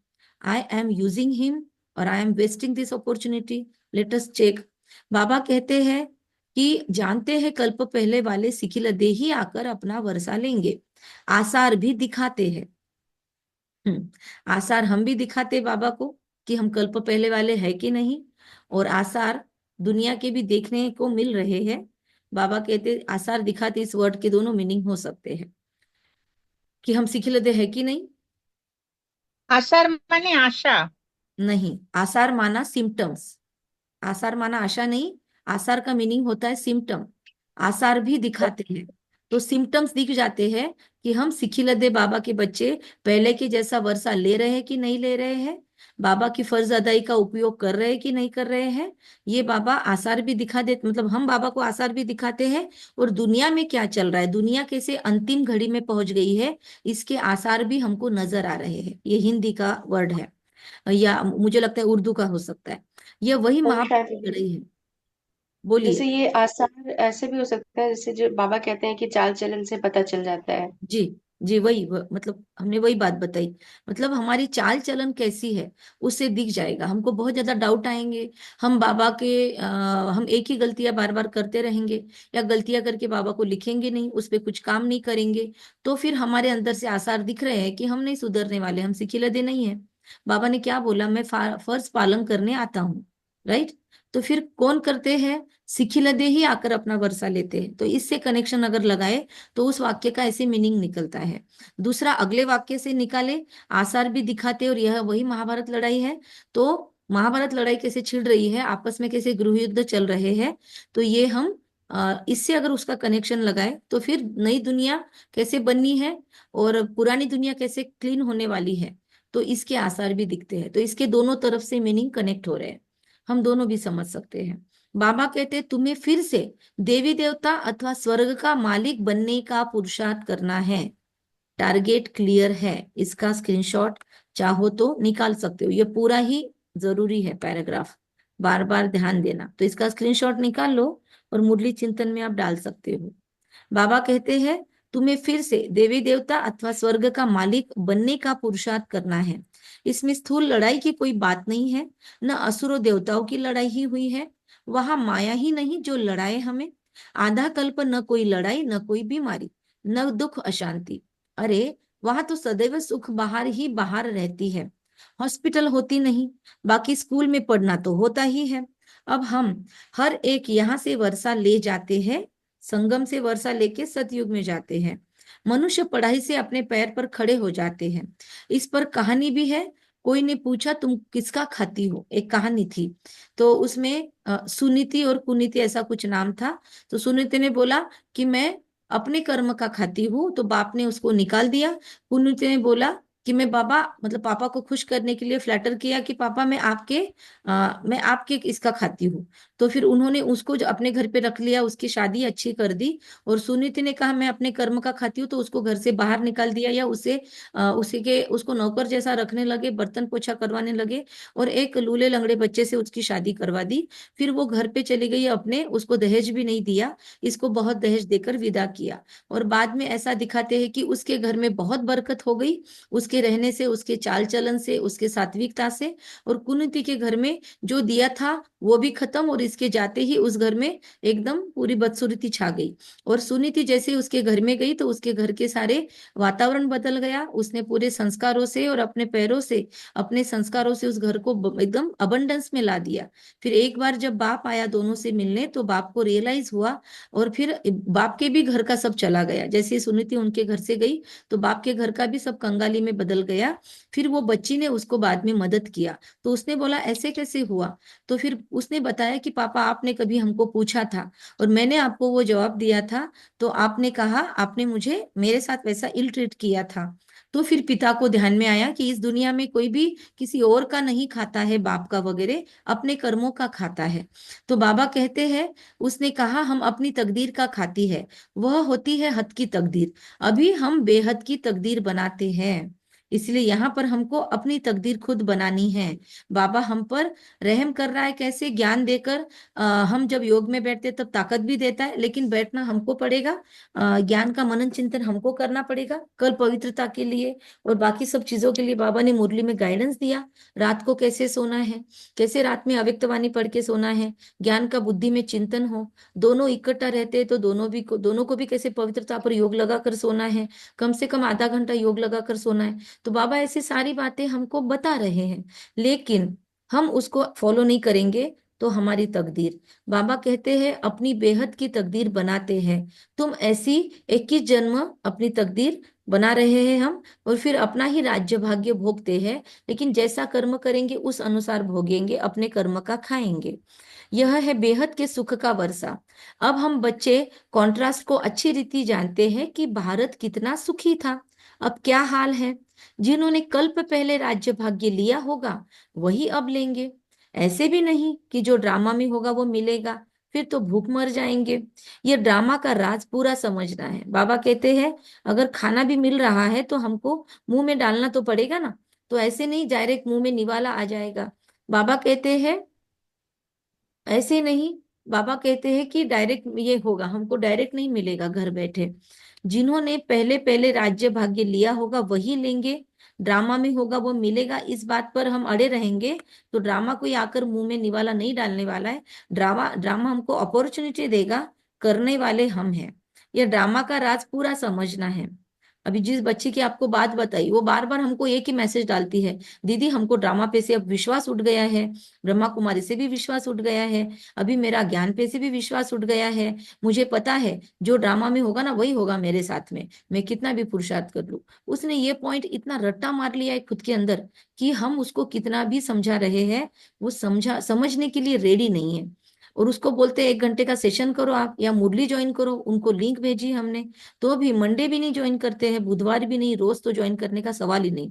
I am using him और I am wasting this opportunity, let us check. बाबा कहते हैं कि जानते हैं कल्प पहले वाले सिखिलदे ही आकर अपना वर्षा लेंगे, आसार भी दिखाते हैं। आसार हम भी दिखाते बाबा को कि हम कल्प पहले वाले है कि नहीं, और आसार दुनिया के भी देखने को मिल रहे हैं। बाबा कहते आसार दिखाते, इस वर्ड के दोनों मीनिंग हो सकते हैं कि हम सिखिलदे है कि नहीं। आसार माने आशा। नहीं, आसार माना सिम्टम्स, आसार माना आशा नहीं, आसार का मीनिंग होता है सिम्टम। आसार भी दिखाते हैं, तो सिम्टम्स दिख जाते हैं कि हम सिखिलदे बाबा के बच्चे पहले के जैसा वर्षा ले रहे हैं कि नहीं ले रहे हैं, बाबा की फर्ज अदाई का उपयोग कर रहे हैं कि नहीं कर रहे हैं। ये बाबा आसार भी दिखा देते, मतलब हम बाबा को आसार भी दिखाते हैं, और दुनिया में क्या चल रहा है, दुनिया कैसे अंतिम घड़ी में पहुंच गई है, इसके आसार भी हमको नजर आ रहे हैं। ये हिंदी का वर्ड है, या मुझे लगता है उर्दू का हो सकता है। यह वही ओम शांति महाप्रभु जी। लड़ाई है। बोलिए। जैसे ये आसार ऐसे भी हो सकता है, जैसे जो बाबा कहते हैं कि चाल चलन से पता चल जाता है। जी जी, मतलब हमने वही बात बताई। मतलब हमारी चाल चलन कैसी है उससे दिख जाएगा। हमको बहुत ज्यादा डाउट आएंगे, हम बाबा के हम एक ही गलतियां बार बार करते रहेंगे, या गलतियां करके बाबा को लिखेंगे नहीं, उस पर कुछ काम नहीं करेंगे, तो फिर हमारे अंदर से आसार दिख रहे हैं कि हम नहीं सुधरने वाले, हम सिखिलधे नहीं है। बाबा ने क्या बोला, मैं फर्ज पालन करने आता हूँ, राइट। तो फिर कौन करते हैं, सिखिलधे ही आकर अपना वर्षा लेते हैं। तो इससे कनेक्शन अगर लगाए तो उस वाक्य का ऐसे मीनिंग निकलता है। दूसरा, अगले वाक्य से निकाले, आसार भी दिखाते, और यह वही महाभारत लड़ाई है। तो महाभारत लड़ाई कैसे छिड़ रही है, आपस में कैसे गृह युद्ध चल रहे हैं, तो ये हम इससे अगर उसका कनेक्शन लगाए तो फिर नई दुनिया कैसे बननी है और पुरानी दुनिया कैसे क्लीन होने वाली है, तो इसके आसार भी दिखते हैं। तो इसके दोनों तरफ से मीनिंग कनेक्ट हो रहे हैं, हम दोनों भी समझ सकते हैं। बाबा कहते हैं तुम्हें फिर से देवी देवता अथवा स्वर्ग का मालिक बनने का पुरुषार्थ करना है। टारगेट क्लियर है, इसका स्क्रीनशॉट चाहो तो निकाल सकते हो, ये पूरा ही जरूरी है पैराग्राफ, बार बार ध्यान देना। तो इसका स्क्रीनशॉट निकाल लो और मुरली चिंतन में आप डाल सकते हो। बाबा कहते हैं तुम्हें फिर से देवी देवता अथवा स्वर्ग का मालिक बनने का पुरुषार्थ करना है। इसमें स्थूल लड़ाई की कोई बात नहीं है, न असुरों देवताओं की लड़ाई ही हुई है, वहां माया ही नहीं जो लड़ाए हमें। आधा कल्प न कोई लड़ाई, न कोई बीमारी, न दुख अशांति। अरे वहां तो सदैव सुख बाहर ही बाहर रहती है। हॉस्पिटल होती नहीं, बाकी स्कूल में पढ़ना तो होता ही है। अब हम हर एक यहाँ से वर्षा ले जाते हैं, संगम से वर्षा लेके सतयुग में जाते हैं। मनुष्य पढ़ाई से अपने पैर पर खड़े हो जाते हैं। इस पर कहानी भी है। कोई ने पूछा तुम किसका खाती हो, एक कहानी थी। तो उसमें सुनीति और कुनीति ऐसा कुछ नाम था। तो सुनीति ने बोला कि मैं अपने कर्म का खाती हूँ, तो बाप ने उसको निकाल दिया। कुनीति ने बोला कि मैं बाबा, मतलब पापा को खुश करने के लिए फ्लैटर किया कि पापा मैं आपके इसका खाती हूँ। तो फिर उन्होंने उसको जो अपने घर पे रख लिया, उसकी शादी अच्छी कर दी। और सुनीति ने कहा मैं अपने कर्म का खाती हूँ, तो उसको घर से बाहर निकाल दिया, या उसको नौकर जैसा रखने लगे, बर्तन पोछा करवाने लगे, और एक लूले लंगड़े बच्चे से उसकी शादी करवा दी। फिर वो घर पे चली गई अपने, उसको दहेज भी नहीं दिया, इसको बहुत दहेज देकर विदा किया। और बाद में ऐसा दिखाते हैं कि उसके घर में बहुत बरकत हो गई, उसके रहने से, उसके चाल चलन से, उसके सात्विकता से। और कुनीति के घर में जो दिया था वो भी खत्म, और इसके जाते ही उस घर में एकदम पूरी बदसूरती छा गई। और सुनीति जैसे उसके घर में गई तो उसके घर के सारे वातावरण बदल गया। उसने पूरे संस्कारों से और अपने पैरों से, अपने संस्कारों से उस घर को एकदम अबंडेंस में ला दिया। फिर एक बार जब बाप आया दोनों से मिलने, तो बाप को रियलाइज हुआ, और फिर बाप के भी घर का सब चला गया। जैसे ही सुनीति उनके घर से गई तो बाप के घर का भी सब कंगाली में बदल गया। फिर वो बच्ची ने उसको बाद में मदद किया। तो उसने बोला ऐसे कैसे हुआ। तो फिर उसने बताया कि पापा आपने कभी हमको पूछा था, और मैंने आपको वो जवाब दिया था, तो आपने कहा, आपने मुझे मेरे साथ वैसा इल ट्रीट किया था। तो फिर पिता को ध्यान में आया कि इस दुनिया में कोई भी किसी और का नहीं खाता है, बाप का वगैरह, अपने कर्मों का खाता है। तो बाबा कहते हैं, उसने कहा हम अपनी तकदीर का खाती है, वह होती है हद की तकदीर। अभी हम बेहद की तकदीर बनाते हैं, इसलिए यहाँ पर हमको अपनी तकदीर खुद बनानी है। बाबा हम पर रहम कर रहा है, कैसे, ज्ञान देकर। हम जब योग में बैठते तब ताकत भी देता है, लेकिन बैठना हमको पड़ेगा। ज्ञान का मनन चिंतन हमको करना पड़ेगा, कल पवित्रता के लिए और बाकी सब चीजों के लिए बाबा ने मुरली में गाइडेंस दिया। रात को कैसे सोना है, कैसे रात में अव्यक्तवाणी पढ़ के सोना है, ज्ञान का बुद्धि में चिंतन हो, दोनों इकट्ठा रहते हैं तो दोनों को भी कैसे पवित्रता पर योग लगा कर सोना है, कम से कम आधा घंटा योग लगा कर सोना है। तो बाबा ऐसी सारी बातें हमको बता रहे हैं, लेकिन हम उसको फॉलो नहीं करेंगे तो हमारी तकदीर, बाबा कहते हैं अपनी बेहद की तकदीर बनाते हैं। तुम ऐसी 21 जन्म अपनी तकदीर बना रहे हैं हम, और फिर अपना ही राज्य भाग्य भोगते हैं। लेकिन जैसा कर्म करेंगे उस अनुसार भोगेंगे, अपने कर्म का खाएंगे। यह है बेहद के सुख का वर्षा। अब हम बच्चे कॉन्ट्रास्ट को अच्छी रीति जानते हैं कि भारत कितना सुखी था, अब क्या हाल है। जिन्होंने कल्प पहले राज्य भाग्य लिया होगा वही अब लेंगे। ऐसे भी नहीं कि जो ड्रामा में होगा वो मिलेगा, फिर तो भूख मर जाएंगे। ये ड्रामा का राज पूरा समझना है। बाबा कहते हैं अगर खाना भी मिल रहा है तो हमको मुंह में डालना तो पड़ेगा ना, तो ऐसे नहीं डायरेक्ट मुंह में निवाला आ जाएगा। बाबा कहते हैं ऐसे नहीं बाबा कहते हैं कि डायरेक्ट ये होगा, हमको डायरेक्ट नहीं मिलेगा घर बैठे। जिन्होंने पहले पहले राज्य भाग्य लिया होगा वही लेंगे। ड्रामा में होगा वो मिलेगा, इस बात पर हम अड़े रहेंगे तो ड्रामा कोई आकर मुंह में निवाला नहीं डालने वाला है। ड्रामा ड्रामा हमको अपॉर्चुनिटी देगा, करने वाले हम हैं। यह ड्रामा का राज पूरा समझना है। अभी जिस बच्ची की आपको बात बताई, वो बार बार हमको एक ही मैसेज डालती है, दीदी हमको ड्रामा पे से अब विश्वास उठ गया है, ब्रह्मा कुमारी से भी विश्वास उठ गया है, अभी मेरा ज्ञान पे से भी विश्वास उठ गया है। मुझे पता है जो ड्रामा में होगा ना वही होगा मेरे साथ में, मैं कितना भी पुरुषार्थ कर लूं। उसने ये पॉइंट इतना रट्टा मार लिया है खुद के अंदर कि हम उसको कितना भी समझा रहे हैं, वो समझने के लिए रेडी नहीं है। और उसको बोलते हैं 1 घंटे का सेशन करो आप, या मुरली ज्वाइन करो, उनको लिंक भेजी हमने, तो भी मंडे भी नहीं ज्वाइन करते हैं, बुधवार भी नहीं, रोज तो ज्वाइन करने का सवाल ही नहीं।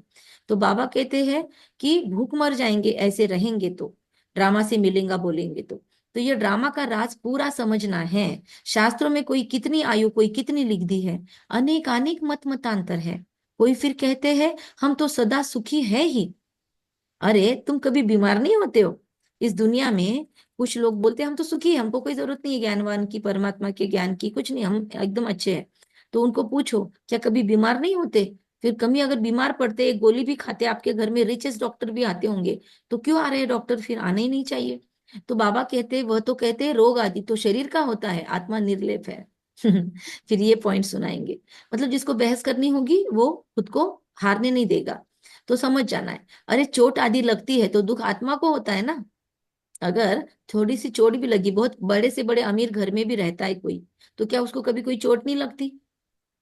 तो बाबा कहते हैं कि भूख मर जाएंगे ऐसे रहेंगे तो, ड्रामा से मिलेगा बोलेंगे तो ये ड्रामा का राज पूरा समझना है। शास्त्रों में कोई कितनी आयु कोई कितनी लिख दी है, अनेक अनेक मत मतांतर है। कोई फिर कहते हैं हम तो सदा सुखी है ही। अरे तुम कभी बीमार नहीं होते हो इस दुनिया में? कुछ लोग बोलते हैं हम तो सुखी है, हमको कोई जरूरत नहीं है ज्ञानवान की, परमात्मा के ज्ञान की, कुछ नहीं, हम एकदम अच्छे हैं। तो उनको पूछो क्या कभी बीमार नहीं होते? फिर कभी अगर बीमार पड़ते, एक गोली भी खाते, आपके घर में रिचेस्ट डॉक्टर भी आते होंगे, तो क्यों आ रहे हैं डॉक्टर? फिर आने ही नहीं चाहिए। तो बाबा कहते हैं, वह तो कहते हैं रोग आदि तो शरीर का होता है, आत्मा निर्लेप है। फिर ये पॉइंट सुनाएंगे। मतलब जिसको बहस करनी होगी वो खुद को हारने नहीं देगा। तो समझ जाना है। अरे चोट आदि लगती है तो दुख आत्मा को होता है ना। अगर थोड़ी सी चोट भी लगी, बहुत बड़े से बड़े अमीर घर में भी रहता है कोई, तो क्या उसको कभी कोई चोट नहीं लगती?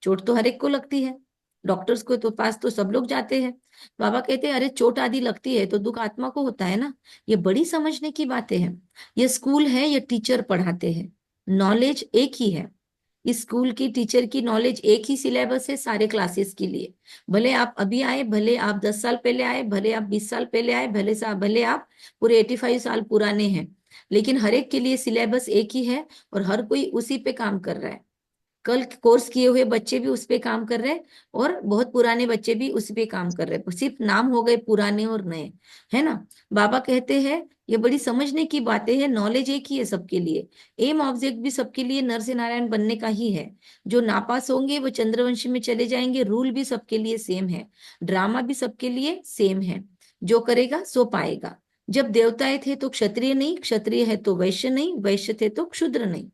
चोट तो हर एक को लगती है। डॉक्टर्स को तो पास तो सब लोग जाते हैं। बाबा कहते हैं अरे चोट आदि लगती है तो दुख आत्मा को होता है ना। ये बड़ी समझने की बातें हैं। ये स्कूल है, ये टीचर पढ़ाते हैं, नॉलेज एक ही है। इस स्कूल की टीचर की नॉलेज एक ही सिलेबस है सारे क्लासेस के लिए। भले आप अभी आए, भले आप 10 साल पहले आए, भले आप 20 साल पहले आए, भले आप पूरे 85 साल पुराने हैं, लेकिन हर एक के लिए सिलेबस एक ही है और हर कोई उसी पे काम कर रहा है। कल कोर्स किए हुए बच्चे भी उस पे काम कर रहे हैं और बहुत पुराने बच्चे भी उस पे काम कर रहे हैं, सिर्फ नाम हो गए पुराने और नए, है ना। बाबा कहते हैं ये बड़ी समझने की बातें हैं, नॉलेज एक ही है सबके लिए। एम ऑब्जेक्ट भी सबके लिए नर से नारायण बनने का ही है। जो नापास होंगे वो चंद्रवंशी में चले जाएंगे, रूल भी सबके लिए सेम है, ड्रामा भी सबके लिए सेम है। जो करेगा सो पाएगा। जब देवताएं थे तो क्षत्रिय नहीं, क्षत्रिय है तो वैश्य नहीं, वैश्य थे तो क्षुद्र नहीं।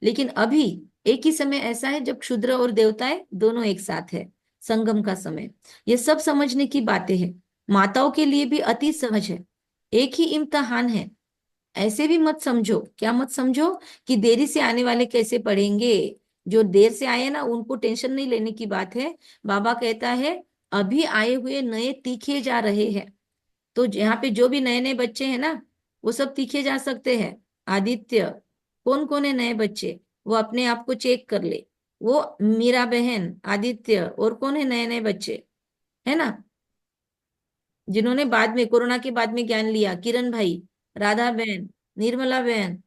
लेकिन अभी एक ही समय ऐसा है जब क्षुद्र और देवताएं दोनों एक साथ है, संगम का समय। ये सब समझने की बातें हैं। माताओं के लिए भी अति सहज है, एक ही इम्तिहान है। ऐसे भी मत समझो, क्या मत समझो कि देरी से आने वाले कैसे पढ़ेंगे। जो देर से आए ना उनको टेंशन नहीं लेने की बात है। बाबा कहता है अभी आए हुए नए तीखे जा रहे हैं। तो यहाँ पे जो भी नए नए बच्चे हैं ना वो सब तीखे जा सकते हैं। आदित्य, कौन कौन है नए बच्चे, वो अपने आप को चेक कर ले। वो मीरा बहन, आदित्य, और कौन है नए नए बच्चे, है ना, जिन्होंने बाद में कोरोना के बाद में ज्ञान लिया? किरण भाई, राधा बहन, निर्मला बहन,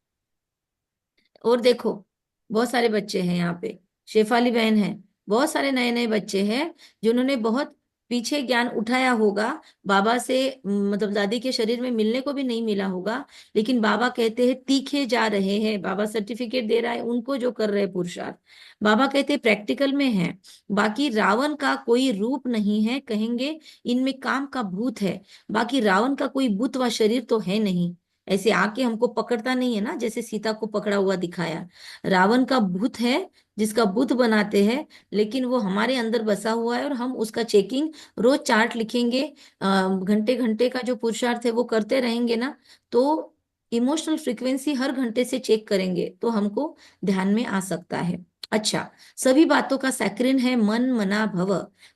और देखो बहुत सारे बच्चे हैं यहाँ पे, शेफाली बहन है। बहुत सारे नए नए बच्चे हैं जिन्होंने बहुत पीछे ज्ञान उठाया होगा बाबा से, मतलब दादी के शरीर में मिलने को भी नहीं मिला होगा, लेकिन बाबा कहते हैं तीखे जा रहे हैं। बाबा सर्टिफिकेट दे रहा है उनको जो कर रहे हैं पुरुषार्थ। बाबा कहते हैं प्रैक्टिकल में है। बाकी रावण का कोई रूप नहीं है, कहेंगे इनमें काम का भूत है। बाकी रावण का कोई भूत व शरीर तो है नहीं, ऐसे आके हमको पकड़ता नहीं है ना, जैसे सीता को पकड़ा हुआ दिखाया। रावण का भूत है जिसका बुत बनाते हैं, लेकिन वो हमारे अंदर बसा हुआ है और हम उसका चेकिंग रोज चार्ट लिखेंगे, घंटे घंटे का जो पुरुषार्थ है वो करते रहेंगे ना, तो इमोशनल फ्रीक्वेंसी हर घंटे से चेक करेंगे तो हमको ध्यान में आ सकता है। अच्छा, सभी बातों का सैक्रिन है मन मना भव।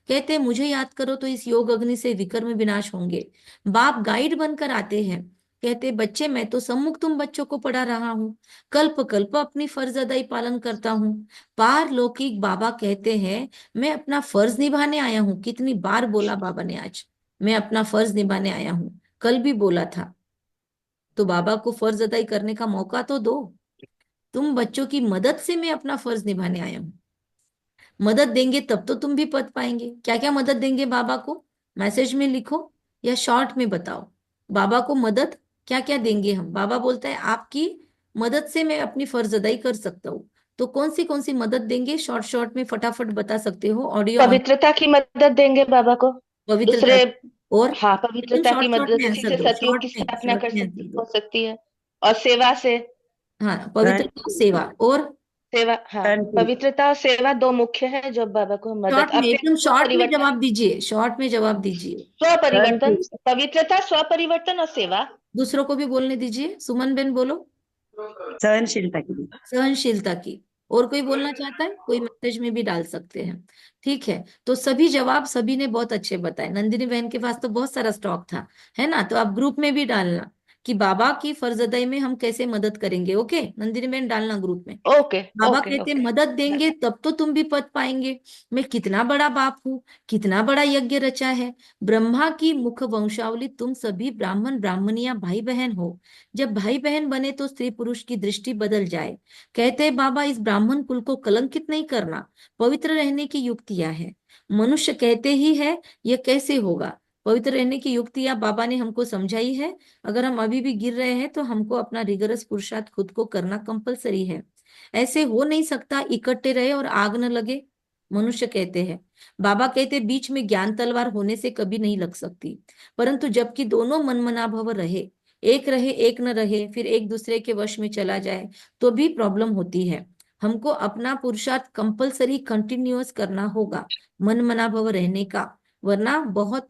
कहते हैं मुझे याद करो तो इस योग अग्नि से विकर्म विनाश होंगे। बाप गाइड बनकर आते हैं, कहते बच्चे मैं तो सम्मुख तुम बच्चों को पढ़ा रहा हूँ, कल्प कल्प अपनी फर्ज अदाई पालन करता हूँ। पारलौकिक बाबा कहते हैं मैं अपना फर्ज निभाने आया हूँ। कितनी बार बोला बाबा ने आज, मैं अपना फर्ज निभाने आया हूँ, कल भी बोला था। तो बाबा को फर्ज अदाई करने का मौका तो दो। तुम बच्चों की मदद से मैं अपना फर्ज निभाने आया हूँ। मदद देंगे तब तो तुम भी पद पाएंगे। क्या क्या मदद देंगे बाबा को, मैसेज में लिखो या शॉर्ट में बताओ। बाबा को मदद क्या क्या देंगे हम? बाबा बोलता है आपकी मदद से मैं अपनी फर्ज अदाई कर सकता हूँ। तो कौन सी मदद देंगे, शॉर्ट शॉर्ट में फटाफट बता सकते हो? Audio on. पवित्रता की मदद देंगे बाबा को। पवित्रता दूसरे, की। और हाँ, एकदम पवित्रता की शॉर्ट शॉर्ट मदद, में इसी आंसर से दो, सतयुग की स्थापना शॉर्ट कर में सकती आंसर हो दो। सकती है। और सेवा से, हाँ, पवित्रता और सेवा। और सेवा, हाँ, शांति। पवित्रता और सेवा दो मुख्य है जो बाबा को मदद, शॉर्ट में, अपने एकदम स्व शॉर्ट में परिवर्तन, जवाब दीजिए, शॉर्ट में जवाब दीजिए। स्व परिवर्तन, शांति। पवित्रता, स्व परिवर्तन और सेवा। दूसरों को भी बोलने दीजिए। सुमन बेन बोलो। सहनशीलता की। सहनशीलता की। और कोई बोलना चाहता है? कोई मैसेज में भी डाल सकते हैं। ठीक है, तो सभी जवाब सभी ने बहुत अच्छे बताए। नंदिनी बहन के पास तो बहुत सारा स्टॉक था, है ना? तो आप ग्रुप में भी डालना कि बाबा की फर्ज अदाई में हम कैसे मदद करेंगे। ओके, नंदिनी बहन डालना ग्रुप में। ओके बाबा ओके कहते ओके। मदद देंगे तब तो तुम भी पद पाएंगे। मैं कितना बड़ा बाप हूँ, कितना बड़ा यज्ञ रचा है। ब्रह्मा की मुख वंशावली, तुम सभी ब्राह्मण ब्राह्मणियां भाई बहन हो। जब भाई बहन बने तो स्त्री पुरुष की दृष्टि बदल जाए। कहते हैं बाबा इस ब्राह्मण कुल को कलंकित नहीं करना, पवित्र रहने की युक्तियां है। मनुष्य कहते ही है, यह कैसे होगा? पवित्र रहने की युक्तियां बाबा ने हमको समझाई है। अगर हम अभी भी गिर रहे हैं तो हमको अपना रिगरस पुरुषार्थ खुद को करना कंपलसरी है। ऐसे हो नहीं सकता इकट्ठे रहे और आग न लगे। मनुष्य कहते हैं, बाबा कहते बीच में ज्ञान तलवार होने से कभी नहीं लग सकती। परंतु जबकि दोनों मनमनाभव रहे, एक रहे एक न रहे, फिर एक दूसरे के वश में चला जाए, तो भी प्रॉब्लम होती है। हमको अपना पुरुषार्थ कंपलसरी कंटिन्यूअस करना होगा, मनमनाभव रहने का। वरना बहुत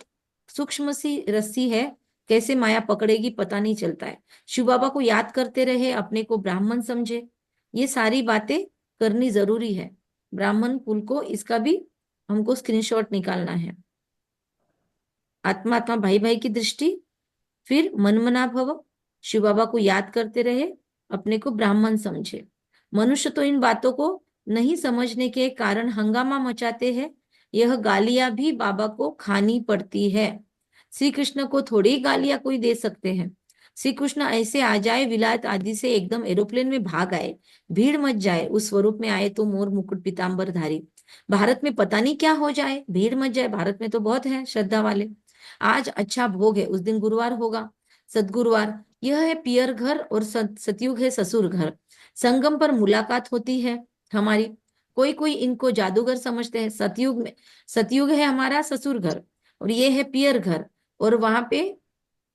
सूक्ष्म सी रस्सी है, कैसे माया पकड़ेगी पता नहीं चलता है। शिव बाबा को याद करते रहे, अपने को ब्राह्मण समझे। ये सारी बातें करनी जरूरी है। ब्राह्मण कुल को इसका भी हमको स्क्रीनशॉट निकालना है। आत्मा आत्मा भाई भाई की दृष्टि, फिर मनमना भव, शिव बाबा को याद करते रहे, अपने को ब्राह्मण समझे। मनुष्य तो इन बातों को नहीं समझने के कारण हंगामा मचाते हैं। यह गालियां भी बाबा को खानी पड़ती है। श्री कृष्ण को थोड़ी ही गालियां कोई दे सकते हैं। श्री कृष्ण ऐसे आ जाए विलायत आदि से, एकदम एरोप्लेन में भाग आए, भीड़ मच जाए, उस स्वरूप में आए तो मोर मुकुट पीताम्बर धारी, भारत में पता नहीं क्या हो जाए, भीड़ मच जाए। भारत में तो बहुत है श्रद्धा वाले। आज अच्छा भोग है, उस दिन गुरुवार होगा, सदगुरुवार। यह है पियर घर और सतयुग है ससुर घर। संगम पर मुलाकात होती है हमारी। कोई कोई इनको जादूगर समझते हैं। सतयुग में, सतयुग है हमारा ससुर घर, और ये है पियर घर। और वहां पे,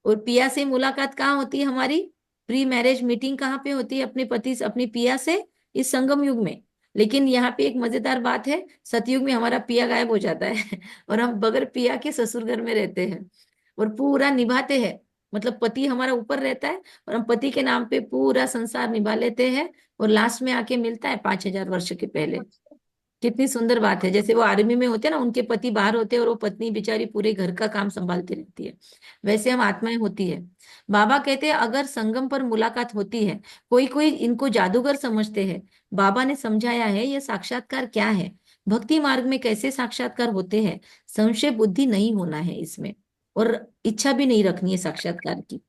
और पिया से मुलाकात कहाँ होती है हमारी? प्री मैरिज मीटिंग कहाँ पे होती है अपने पति से, अपनी पिया से? इस संगम युग में। लेकिन यहाँ पे एक मजेदार बात है, सतयुग में हमारा पिया गायब हो जाता है और हम बगैर पिया के ससुर घर में रहते हैं और पूरा निभाते हैं। मतलब पति हमारा ऊपर रहता है और हम पति के नाम पे पूरा संसार निभा लेते हैं, और लास्ट में आके मिलता है 5,000 वर्ष के पहले। कितनी सुंदर बात है। जैसे वो आर्मी में होते हैं ना, उनके पति बाहर होते हैं और वो पत्नी बेचारी पूरे घर का काम संभालती रहती है, वैसे हम आत्माएं होती है। बाबा कहते हैं अगर संगम पर मुलाकात होती है, कोई कोई इनको जादूगर समझते हैं। बाबा ने समझाया है ये साक्षात्कार क्या है, भक्ति मार्ग में कैसे साक्षात्कार होते हैं। संशय बुद्धि नहीं होना है इसमें, और इच्छा भी नहीं रखनी है साक्षात्कार की।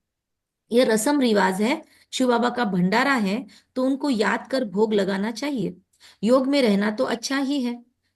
ये रस्म रिवाज है, शिव बाबा का भंडारा है, तो उनको याद कर भोग लगाना चाहिए। योग में रहना तो अच्छा ही है,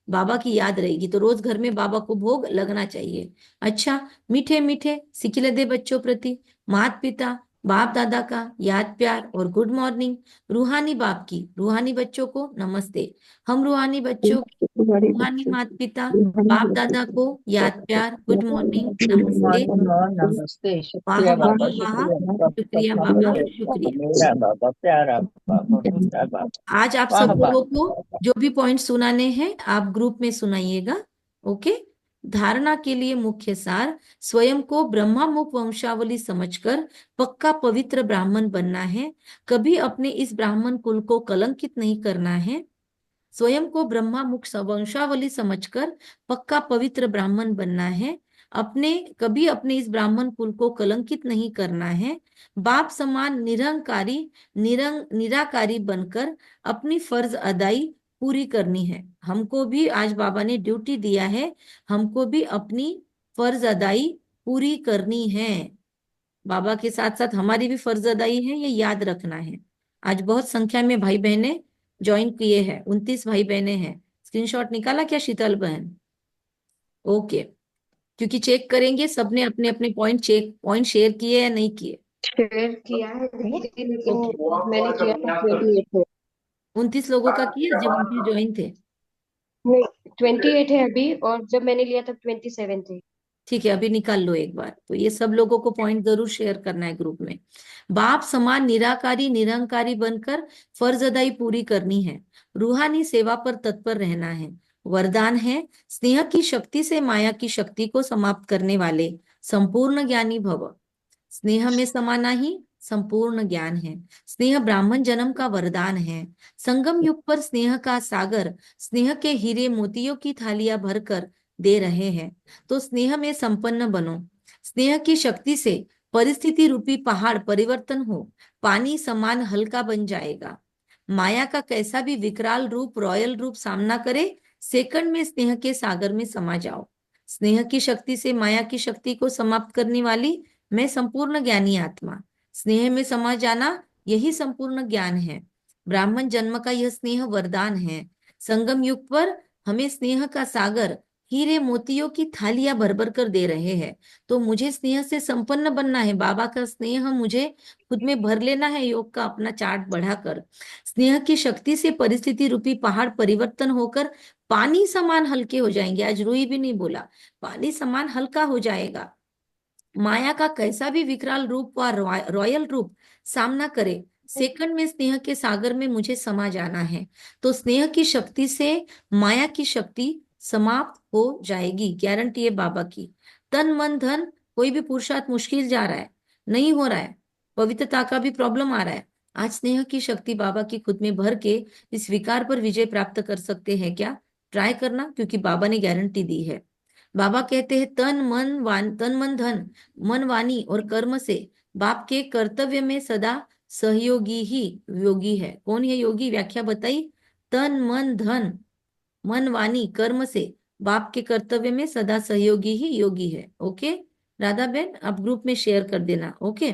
बाबा की याद रहेगी तो रोज घर में बाबा को भोग लगना चाहिए। अच्छा, मीठे मीठे सिखिले दे बच्चों प्रति माता पिता बाप दादा का याद प्यार और गुड मॉर्निंग। रूहानी बाप की रूहानी बच्चों को नमस्ते। हम रूहानी बच्चों की रूहानी माता पिता बाप दादा को याद प्यार गुड मॉर्निंग नमस्ते। नमस्ते, वाह शुक्रिया वाह बाबा, वाह, शुक्रिया शुक्रिया बाबा, शुक्रिया। मेरा बाबा, प्यारा बाबा, मेरा बाबा। आज आप वाह सब वाह। लोगों को जो भी पॉइंट सुनाने हैं आप ग्रुप में सुनाइएगा। ओके। धारणा के लिए मुख्य सार, स्वयं को ब्रह्मा मुख वंशावली समझकर पक्का पवित्र ब्राह्मण बनना है। कभी अपने इस ब्राह्मण कुल को कलंकित नहीं करना है। स्वयं को ब्रह्मा मुख वंशावली समझकर पक्का पवित्र ब्राह्मण बनना है। अपने कभी अपने इस ब्राह्मण कुल को कलंकित नहीं करना है। बाप समान निरंकारी निराकारी बनकर अपनी फर्ज अदाई पूरी करनी है। हमको भी आज बाबा ने ड्यूटी दिया है, हमको भी अपनी फर्ज अदाई पूरी करनी है। बाबा के साथ साथ हमारी भी फर्ज अदाई है, ये याद रखना है। आज बहुत संख्या में भाई बहने ज्वाइन किए हैं, 29 भाई बहने हैं। स्क्रीनशॉट निकाला क्या शीतल बहन? ओके, क्योंकि चेक करेंगे सबने अपने अपने पॉइंट शेयर किए या नहीं किए। शेयर किया है दीदी, लेकिन ओके, मैंने किया था 28 है। 29 लोगों का किया जब 29 ज्वाइन थे। नहीं, 28 है अभी, और जब मैंने लिया तब 27 थे। ठीक है, अभी निकाल लो एक बार। तो ये सब लोगों को पॉइंट जरूर शेयर करना है ग्रुप में। बाप समान निराकारी निरंकारी बनकर फर्ज अदाई पूरी करनी है, रूहानी सेवा पर तत्पर रहना है। वरदान है, स्नेह की शक्ति से माया की शक्ति को समाप्त करने वाले संपूर्ण ज्ञानी भव। स्नेह में समाना ही संपूर्ण ज्ञान है। स्नेह ब्राह्मण जन्म का वरदान है। संगम युग पर स्नेह का सागर स्नेह के हीरे मोतियों की थालियां भरकर दे रहे हैं। तो स्नेह में संपन्न बनो। स्नेह की शक्ति से परिस्थिति रूपी पहाड़ परिवर्तन हो, पानी समान हल्का बन जाएगा। माया का कैसा भी विकराल रूप रॉयल रूप सामना करे, सेकंड में स्नेह के सागर में समा जाओ। स्नेह की शक्ति से माया की शक्ति को समाप्त करने वाली मैं संपूर्ण ज्ञानी आत्मा। स्नेह में समा जाना यही संपूर्ण ज्ञान है। ब्राह्मण जन्म का यह स्नेह वरदान है। संगम युग पर हमें स्नेह का सागर हीरे मोतियों की थालियां भर भर कर दे रहे हैं। तो मुझे स्नेह से संपन्न बनना है। बाबा का स्नेह मुझे खुद में भर लेना है, योग का अपना चार्ट बढ़ाकर। स्नेह की शक्ति से परिस्थिति रूपी पहाड़ परिवर्तन होकर पानी समान हल्के हो जाएंगे। आज रूही भी नहीं बोला, पानी समान हल्का हो जाएगा। माया का कैसा भी विकराल रूप व रॉयल रूप सामना करे, सेकंड में स्नेह के सागर में मुझे समा जाना है। तो स्नेह की शक्ति से माया की शक्ति समाप्त हो जाएगी, गारंटी है बाबा की। तन मन धन कोई भी पुरुषार्थ मुश्किल जा रहा है, नहीं हो रहा है, पवित्रता का भी प्रॉब्लम आ रहा है, आज स्नेह की शक्ति बाबा की खुद में भर के इस विकार पर विजय प्राप्त कर सकते हैं क्या? ट्राई करना, क्योंकि बाबा ने गारंटी दी है। बाबा कहते हैं तन मन धन मन वाणी और कर्म से बाप के कर्तव्य में सदा सहयोगी ही योगी है। कौन है योगी? व्याख्या बताई। तन मन धन मन वाणी कर्म से बाप के कर्तव्य में सदा सहयोगी ही योगी है। ओके राधा बेन, आप ग्रुप में शेयर कर देना। ओके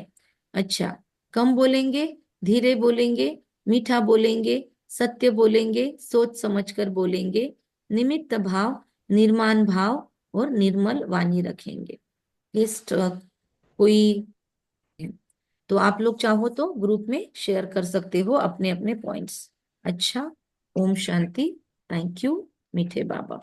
अच्छा, कम बोलेंगे, धीरे बोलेंगे, मीठा बोलेंगे, सत्य बोलेंगे, सोच समझ कर बोलेंगे, निमित्त भाव निर्माण भाव और निर्मल वाणी रखेंगे। लिस्ट कोई, तो आप लोग चाहो तो ग्रुप में शेयर कर सकते हो अपने अपने पॉइंट्स। अच्छा, ओम शांति। थैंक यू मीठे बाबा।